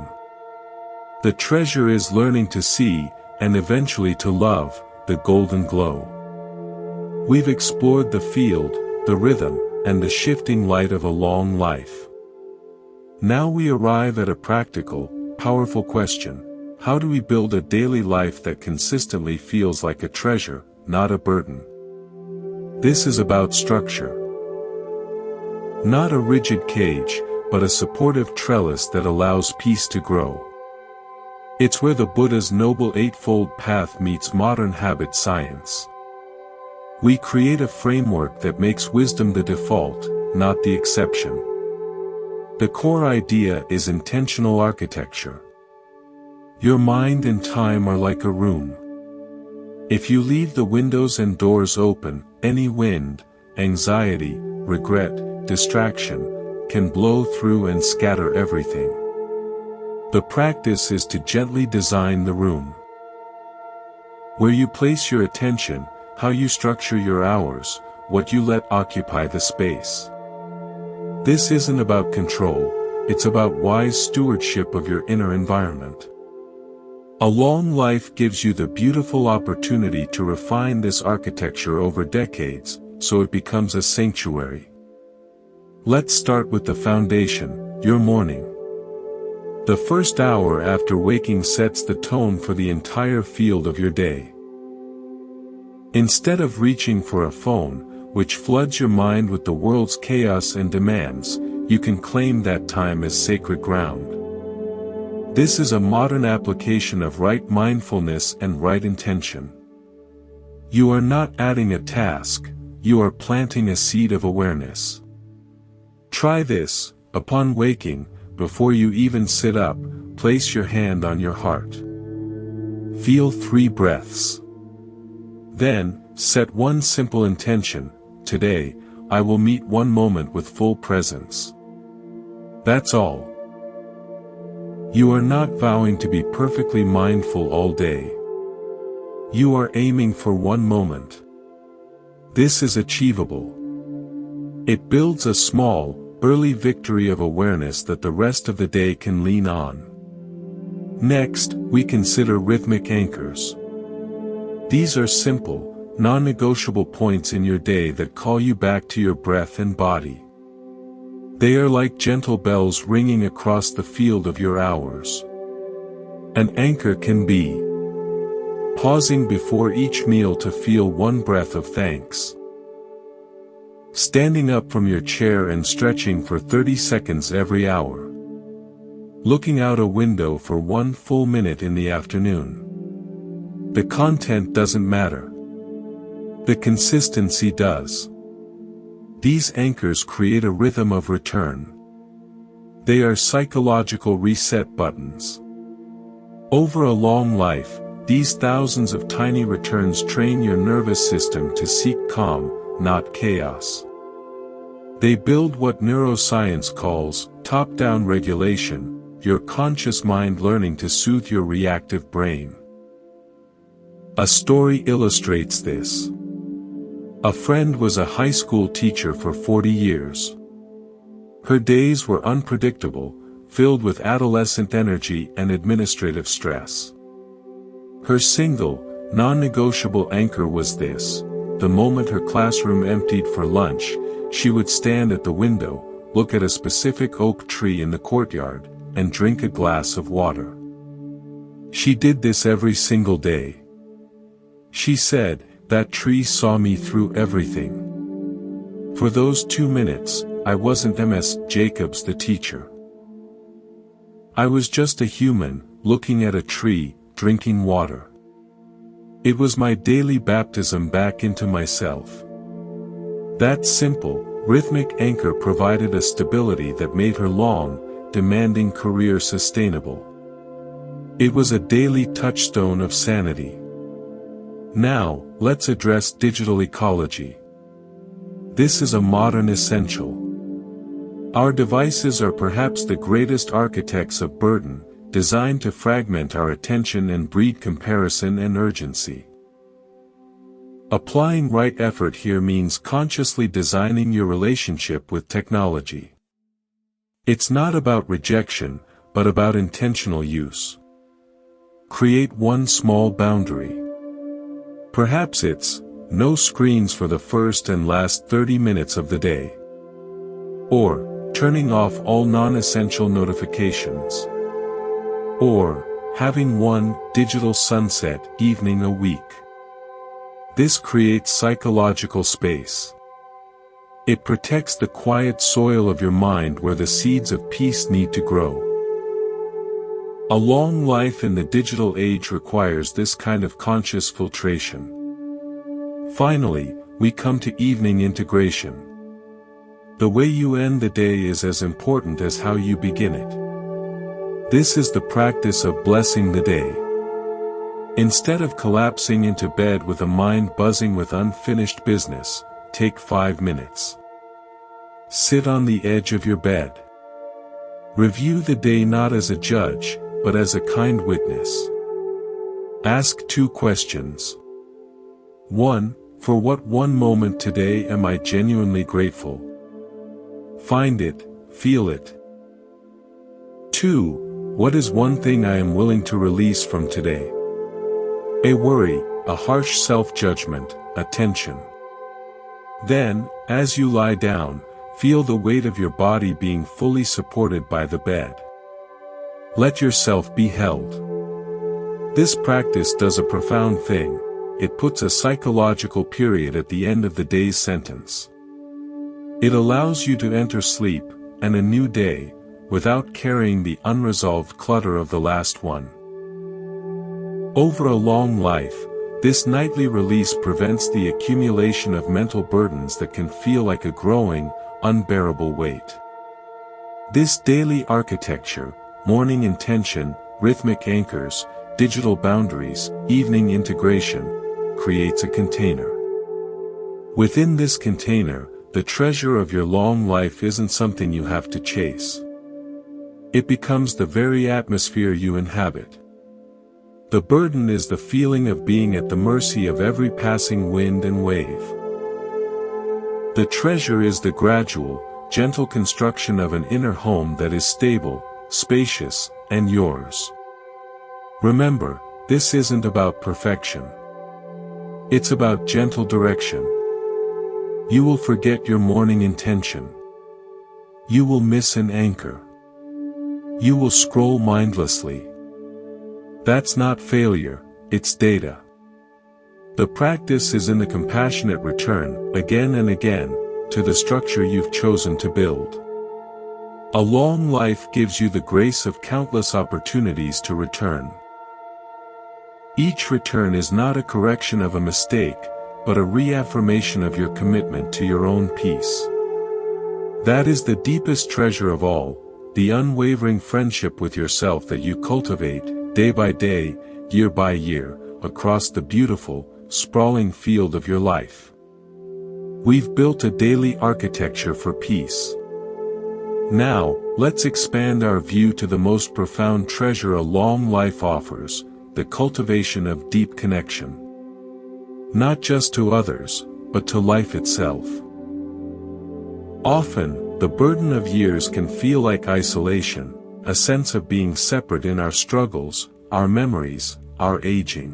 [SPEAKER 1] The treasure is learning to see, and eventually to love, the golden glow. We've explored the field, the rhythm, and the shifting light of a long life. Now we arrive at a practical, powerful question: how do we build a daily life that consistently feels like a treasure, not a burden? This is about structure. Not a rigid cage, but a supportive trellis that allows peace to grow. It's where the Buddha's Noble Eightfold Path meets modern habit science. We create a framework that makes wisdom the default, not the exception. The core idea is intentional architecture. Your mind and time are like a room. If you leave the windows and doors open, any wind, anxiety, regret, distraction, can blow through and scatter everything. The practice is to gently design the room. Where you place your attention, how you structure your hours, what you let occupy the space. This isn't about control, it's about wise stewardship of your inner environment. A long life gives you the beautiful opportunity to refine this architecture over decades, so it becomes a sanctuary. Let's start with the foundation, your morning. The first hour after waking sets the tone for the entire field of your day. Instead of reaching for a phone, which floods your mind with the world's chaos and demands, you can claim that time as sacred ground. This is a modern application of right mindfulness and right intention. You are not adding a task, you are planting a seed of awareness. Try this: upon waking, before you even sit up, place your hand on your heart. Feel 3 breaths. Then, set one simple intention: today, I will meet one moment with full presence. That's all. You are not vowing to be perfectly mindful all day. You are aiming for one moment. This is achievable. It builds a small, early victory of awareness that the rest of the day can lean on. Next, we consider rhythmic anchors. These are simple, non-negotiable points in your day that call you back to your breath and body. They are like gentle bells ringing across the field of your hours. An anchor can be pausing before each meal to feel one breath of thanks. Standing up from your chair and stretching for 30 seconds every hour. Looking out a window for 1 full minute in the afternoon. The content doesn't matter. The consistency does. These anchors create a rhythm of return. They are psychological reset buttons. Over a long life, these thousands of tiny returns train your nervous system to seek calm, not chaos. They build what neuroscience calls top-down regulation, your conscious mind learning to soothe your reactive brain. A story illustrates this. A friend was a high school teacher for 40 years. Her days were unpredictable, filled with adolescent energy and administrative stress. Her single, non-negotiable anchor was this: the moment her classroom emptied for lunch, she would stand at the window, look at a specific oak tree in the courtyard, and drink a glass of water. She did this every single day. She said, "That tree saw me through everything. For those 2 minutes, I wasn't Ms. Jacobs the teacher. I was just a human, looking at a tree, drinking water. It was my daily baptism back into myself." That simple, rhythmic anchor provided a stability that made her long, demanding career sustainable. It was a daily touchstone of sanity. Now, let's address digital ecology. This is a modern essential. Our devices are perhaps the greatest architects of burden, designed to fragment our attention and breed comparison and urgency. Applying right effort here means consciously designing your relationship with technology. It's not about rejection, but about intentional use. Create one small boundary. Perhaps it's no screens for the first and last 30 minutes of the day. Or turning off all non-essential notifications. Or having one digital sunset evening a week. This creates psychological space. It protects the quiet soil of your mind where the seeds of peace need to grow. A long life in the digital age requires this kind of conscious filtration. Finally, we come to evening integration. The way you end the day is as important as how you begin it. This is the practice of blessing the day. Instead of collapsing into bed with a mind buzzing with unfinished business, take 5 minutes. Sit on the edge of your bed. Review the day not as a judge, but as a kind witness. Ask 2 questions. 1. For what one moment today am I genuinely grateful? Find it, feel it. 2. What is one thing I am willing to release from today? A worry, a harsh self-judgment, a tension. Then, as you lie down, feel the weight of your body being fully supported by the bed. Let yourself be held. This practice does a profound thing. It puts a psychological period at the end of the day's sentence. It allows you to enter sleep, and a new day, without carrying the unresolved clutter of the last one. Over a long life, this nightly release prevents the accumulation of mental burdens that can feel like a growing, unbearable weight. This daily architecture, morning intention, rhythmic anchors, digital boundaries, evening integration, creates a container. Within this container, the treasure of your long life isn't something you have to chase. It becomes the very atmosphere you inhabit. The burden is the feeling of being at the mercy of every passing wind and wave. The treasure is the gradual, gentle construction of an inner home that is stable, spacious, and yours. Remember, this isn't about perfection. It's about gentle direction. You will forget your morning intention. You will miss an anchor. You will scroll mindlessly. That's not failure, it's data. The practice is in the compassionate return, again and again, to the structure you've chosen to build. A long life gives you the grace of countless opportunities to return. Each return is not a correction of a mistake, but a reaffirmation of your commitment to your own peace. That is the deepest treasure of all, the unwavering friendship with yourself that you cultivate, day by day, year by year, across the beautiful, sprawling field of your life. We've built a daily architecture for peace. Now, let's expand our view to the most profound treasure a long life offers, the cultivation of deep connection. Not just to others, but to life itself. Often, the burden of years can feel like isolation, a sense of being separate in our struggles, our memories, our aging.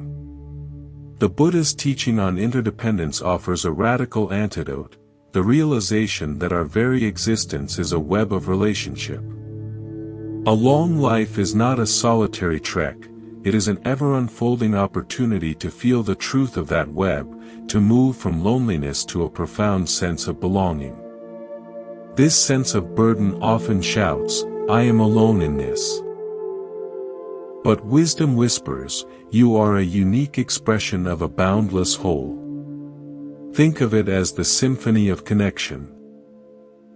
[SPEAKER 1] The Buddhist teaching on interdependence offers a radical antidote, the realization that our very existence is a web of relationship. A long life is not a solitary trek, it is an ever-unfolding opportunity to feel the truth of that web, to move from loneliness to a profound sense of belonging. This sense of burden often shouts, "I am alone in this." But wisdom whispers, you are a unique expression of a boundless whole. Think of it as the symphony of connection.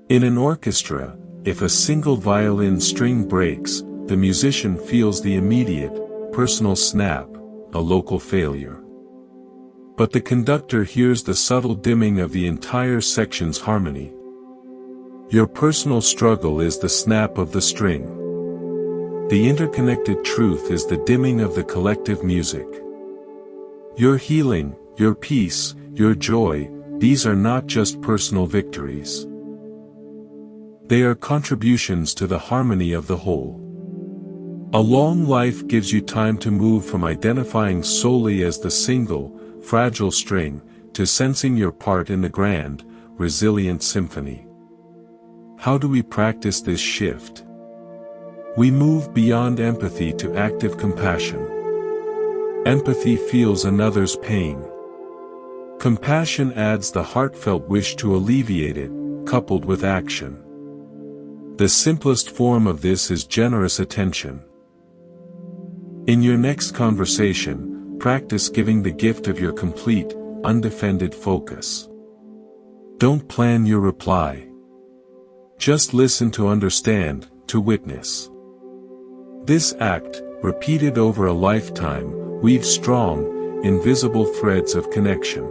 [SPEAKER 1] In an orchestra, if a single violin string breaks, the musician feels the immediate, personal snap, a local failure. But the conductor hears the subtle dimming of the entire section's harmony. Your personal struggle is the snap of the string. The interconnected truth is the dimming of the collective music. Your healing, your peace, your joy, these are not just personal victories. They are contributions to the harmony of the whole. A long life gives you time to move from identifying solely as the single, fragile string, to sensing your part in the grand, resilient symphony. How do we practice this shift? We move beyond empathy to active compassion. Empathy feels another's pain. Compassion adds the heartfelt wish to alleviate it, coupled with action. The simplest form of this is generous attention. In your next conversation, practice giving the gift of your complete, undefended focus. Don't plan your reply. Just listen to understand, to witness. This act, repeated over a lifetime, weaves strong, invisible threads of connection.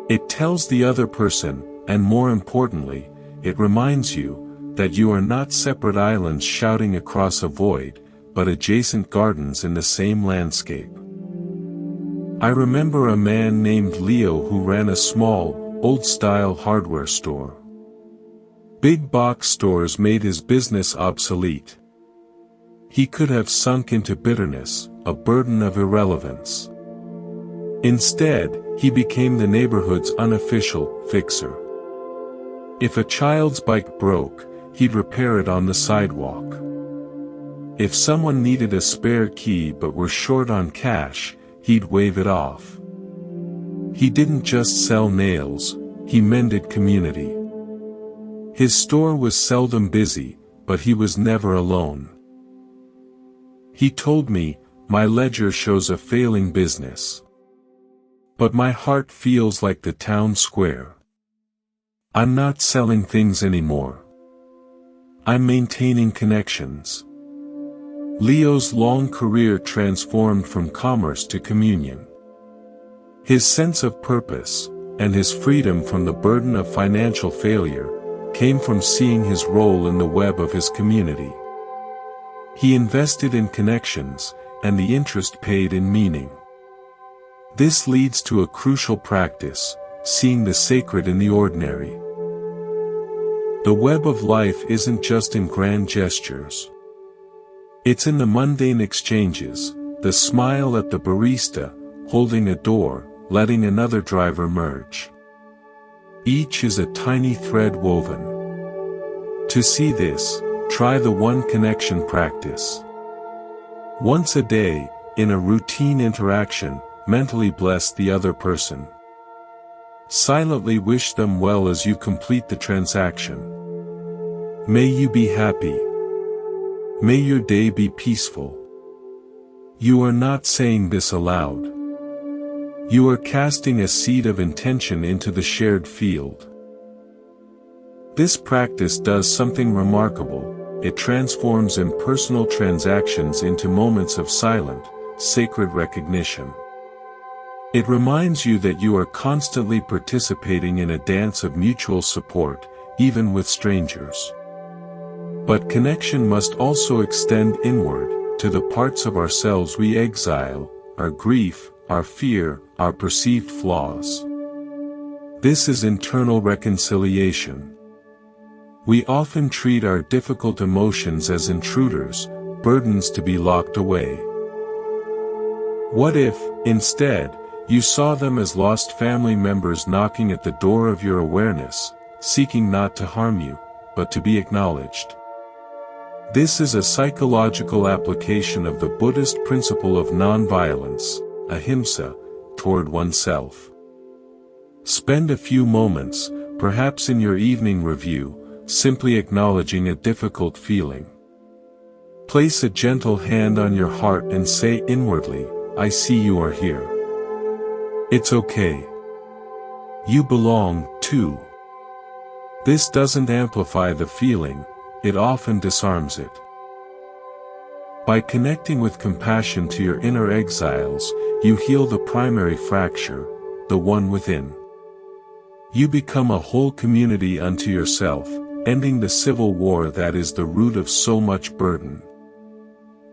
[SPEAKER 1] It tells the other person, and more importantly, it reminds you, that you are not separate islands shouting across a void, but adjacent gardens in the same landscape. I remember a man named Leo who ran a small, old-style hardware store. Big box stores made his business obsolete. he could have sunk into bitterness, a burden of irrelevance. Instead, he became the neighborhood's unofficial fixer. If a child's bike broke, he'd repair it on the sidewalk. If someone needed a spare key but were short on cash, he'd wave it off. He didn't just sell nails, he mended community. His store was seldom busy, but he was never alone. He told me, "My ledger shows a failing business. But my heart feels like the town square. I'm not selling things anymore. I'm maintaining connections." Leo's long career transformed from commerce to communion. His sense of purpose, and his freedom from the burden of financial failure, came from seeing his role in the web of his community. He invested in connections, and the interest paid in meaning. This leads to a crucial practice, seeing the sacred in the ordinary. The web of life isn't just in grand gestures. It's in the mundane exchanges, the smile at the barista, holding a door, letting another driver merge. Each is a tiny thread woven. To see this, try the one connection practice. Once a day, in a routine interaction, mentally bless the other person. Silently wish them well as you complete the transaction. May you be happy. May your day be peaceful. You are not saying this aloud. You are casting a seed of intention into the shared field. This practice does something remarkable. It transforms impersonal transactions into moments of silent, sacred recognition. It reminds you that you are constantly participating in a dance of mutual support, even with strangers. But connection must also extend inward, to the parts of ourselves we exile, our grief, our fear, our perceived flaws. This is internal reconciliation. We often treat our difficult emotions as intruders, burdens to be locked away. What if, instead, you saw them as lost family members knocking at the door of your awareness, seeking not to harm you, but to be acknowledged? This is a psychological application of the Buddhist principle of non-violence, ahimsa, toward oneself. Spend a few moments, perhaps in your evening review, simply acknowledging a difficult feeling. Place a gentle hand on your heart and say inwardly, "I see you are here. It's okay. You belong, too." This doesn't amplify the feeling, it often disarms it. By connecting with compassion to your inner exiles, you heal the primary fracture, the one within. You become a whole community unto yourself, ending the civil war that is the root of so much burden.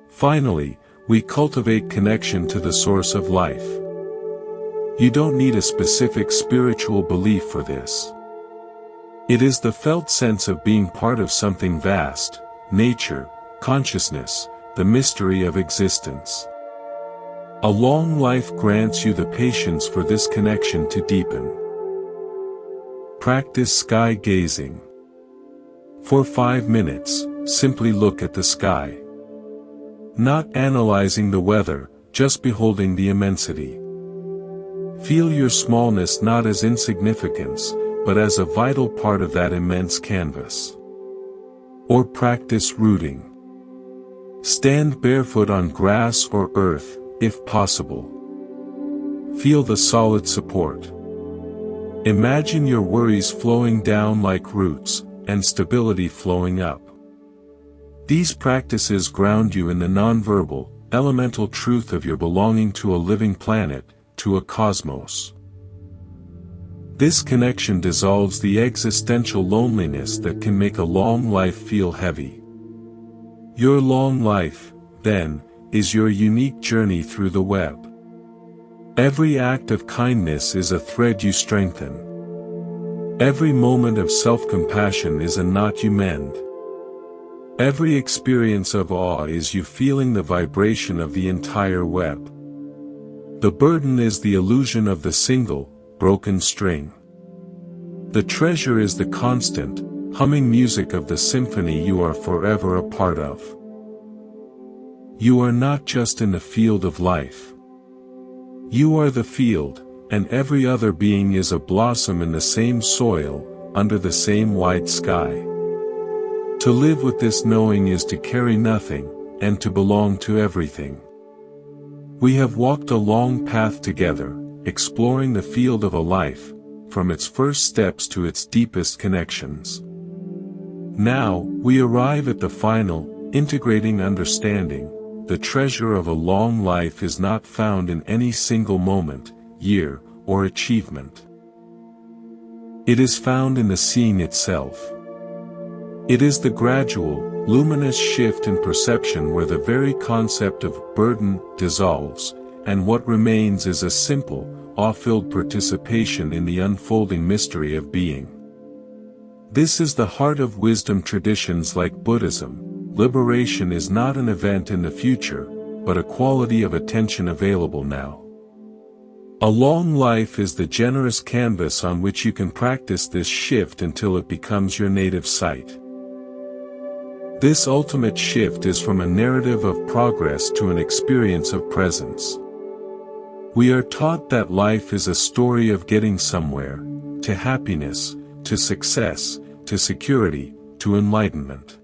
[SPEAKER 1] Finally, we cultivate connection to the source of life. You don't need a specific spiritual belief for this. It is the felt sense of being part of something vast, nature, consciousness, the mystery of existence. A long life grants you the patience for this connection to deepen. Practice sky gazing. For 5 minutes, simply look at the sky. Not analyzing the weather, just beholding the immensity. Feel your smallness not as insignificance, but as a vital part of that immense canvas. Or practice rooting. Stand barefoot on grass or earth, if possible. Feel the solid support. Imagine your worries flowing down like roots, and stability flowing up. These practices ground you in the nonverbal, elemental truth of your belonging to a living planet, to a cosmos. This connection dissolves the existential loneliness that can make a long life feel heavy. Your long life, then, is your unique journey through the web. Every act of kindness is a thread you strengthen. Every moment of self-compassion is a knot you mend. Every experience of awe is you feeling the vibration of the entire web. The burden is the illusion of the single, broken string. The treasure is the constant, humming music of the symphony you are forever a part of. You are not just in the field of life. You are the field, and every other being is a blossom in the same soil, under the same wide sky. To live with this knowing is to carry nothing, and to belong to everything. We have walked a long path together, exploring the field of a life, from its first steps to its deepest connections. Now, we arrive at the final, integrating understanding. The treasure of a long life is not found in any single moment, year, or achievement. It is found in the seeing itself. It is the gradual, luminous shift in perception where the very concept of burden dissolves, and what remains is a simple, awe-filled participation in the unfolding mystery of being. This is the heart of wisdom traditions like Buddhism. Liberation is not an event in the future, but a quality of attention available now. A long life is the generous canvas on which you can practice this shift until it becomes your native sight. This ultimate shift is from a narrative of progress to an experience of presence. We are taught that life is a story of getting somewhere, to happiness, to success, to security, to enlightenment.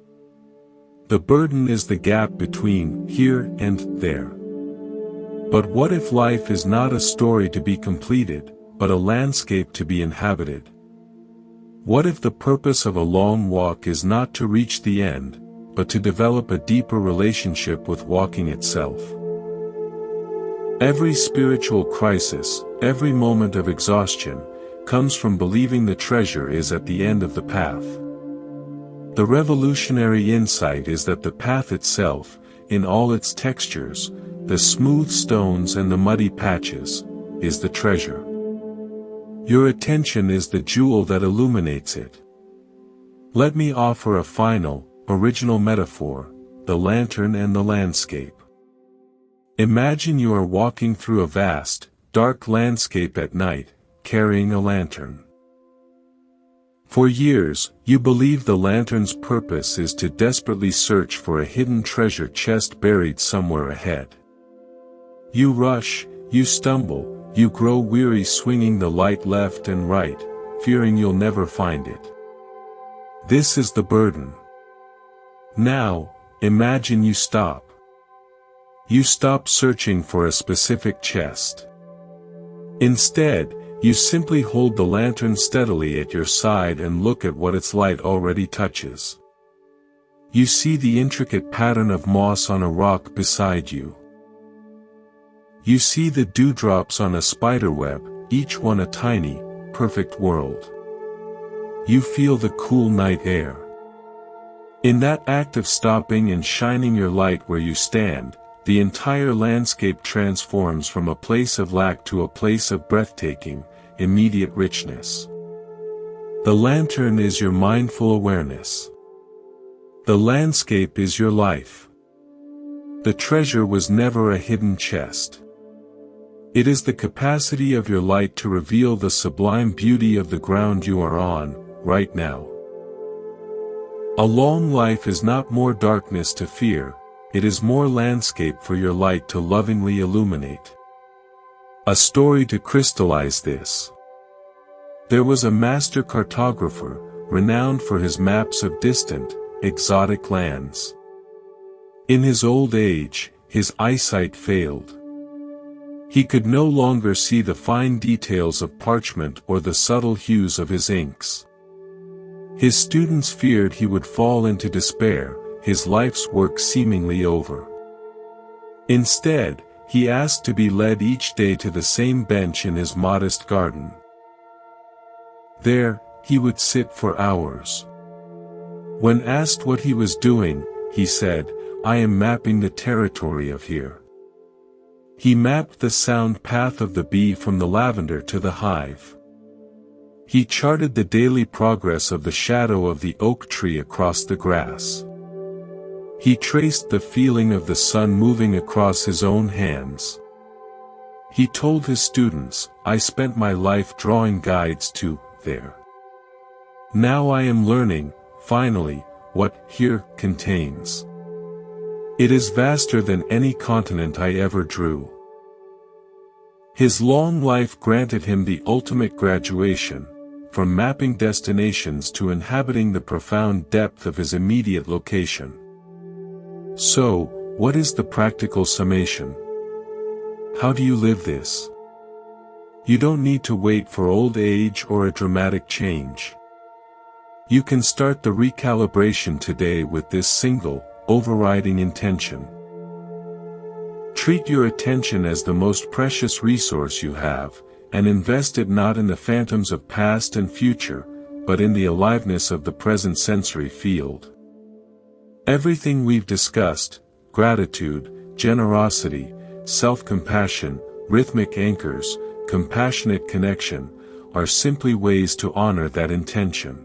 [SPEAKER 1] The burden is the gap between here and there. But what if life is not a story to be completed, but a landscape to be inhabited? What if the purpose of a long walk is not to reach the end, but to develop a deeper relationship with walking itself? Every spiritual crisis, every moment of exhaustion, comes from believing the treasure is at the end of the path. The revolutionary insight is that the path itself, in all its textures, the smooth stones and the muddy patches, is the treasure. Your attention is the jewel that illuminates it. Let me offer a final, original metaphor, the lantern and the landscape. Imagine you are walking through a vast, dark landscape at night, carrying a lantern. For years, you believe the lantern's purpose is to desperately search for a hidden treasure chest buried somewhere ahead. You rush, you stumble, you grow weary swinging the light left and right, fearing you'll never find it. This is the burden. Now, imagine you stop. You stop searching for a specific chest. Instead, you simply hold the lantern steadily at your side and look at what its light already touches. You see the intricate pattern of moss on a rock beside you. You see the dewdrops on a spiderweb, each one a tiny, perfect world. You feel the cool night air. In that act of stopping and shining your light where you stand, the entire landscape transforms from a place of lack to a place of breathtaking, immediate richness. The lantern is your mindful awareness. The landscape is your life. The treasure was never a hidden chest. It is the capacity of your light to reveal the sublime beauty of the ground you are on, right now. A long life is not more darkness to fear, it is more landscape for your light to lovingly illuminate. A story to crystallize this. There was a master cartographer, renowned for his maps of distant, exotic lands. In his old age, his eyesight failed. He could no longer see the fine details of parchment or the subtle hues of his inks. His students feared he would fall into despair, his life's work seemingly over. Instead, he asked to be led each day to the same bench in his modest garden. There, he would sit for hours. When asked what he was doing, he said, "I am mapping the territory of here." He mapped the sound path of the bee from the lavender to the hive. He charted the daily progress of the shadow of the oak tree across the grass. He traced the feeling of the sun moving across his own hands. He told his students, "I spent my life drawing guides to there. Now I am learning, finally, what here contains. It is vaster than any continent I ever drew." His long life granted him the ultimate graduation, from mapping destinations to inhabiting the profound depth of his immediate location. So, what is the practical summation? How do you live this? You don't need to wait for old age or a dramatic change. You can start the recalibration today with this single, overriding intention. Treat your attention as the most precious resource you have, and invest it not in the phantoms of past and future, but in the aliveness of the present sensory field. Everything we've discussed, gratitude, generosity, self-compassion, rhythmic anchors, compassionate connection, are simply ways to honor that intention.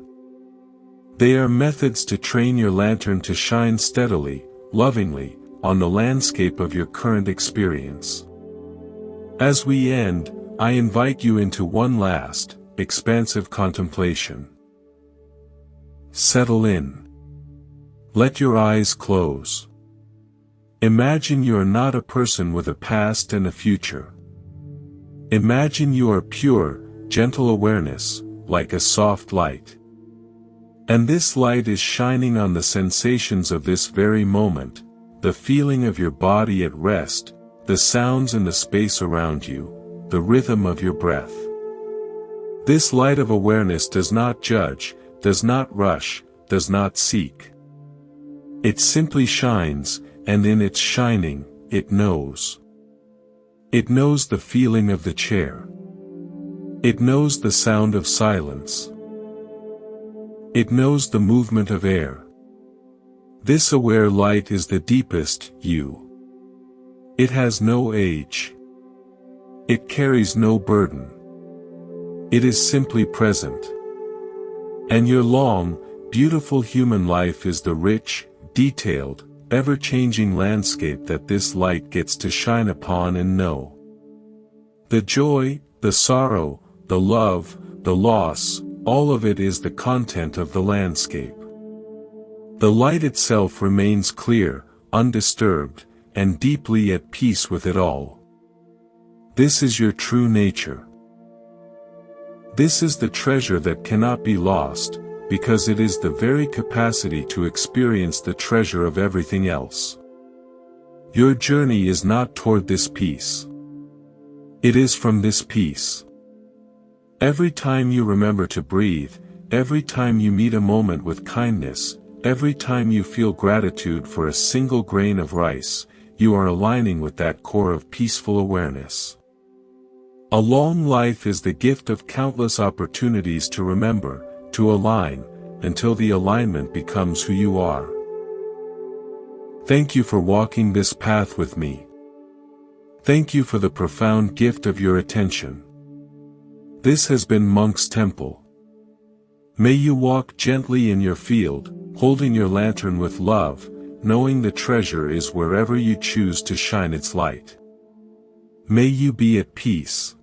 [SPEAKER 1] They are methods to train your lantern to shine steadily, lovingly, on the landscape of your current experience. As we end, I invite you into one last, expansive contemplation. Settle in. Let your eyes close. Imagine you are not a person with a past and a future. Imagine you are pure, gentle awareness, like a soft light. And this light is shining on the sensations of this very moment, the feeling of your body at rest, the sounds in the space around you, the rhythm of your breath. This light of awareness does not judge, does not rush, does not seek. It simply shines, and in its shining, it knows. It knows the feeling of the chair. It knows the sound of silence. It knows the movement of air. This aware light is the deepest you. It has no age. It carries no burden. It is simply present. And your long, beautiful human life is the rich, detailed, ever-changing landscape that this light gets to shine upon and know. The joy, the sorrow, the love, the loss, all of it is the content of the landscape. The light itself remains clear, undisturbed, and deeply at peace with it all. This is your true nature. This is the treasure that cannot be lost, because it is the very capacity to experience the treasure of everything else. Your journey is not toward this peace. It is from this peace. Every time you remember to breathe, every time you meet a moment with kindness, every time you feel gratitude for a single grain of rice, you are aligning with that core of peaceful awareness. A long life is the gift of countless opportunities to remember, to align, until the alignment becomes who you are. Thank you for walking this path with me. Thank you for the profound gift of your attention. This has been Monk's Temple. May you walk gently in your field, holding your lantern with love, knowing the treasure is wherever you choose to shine its light. May you be at peace.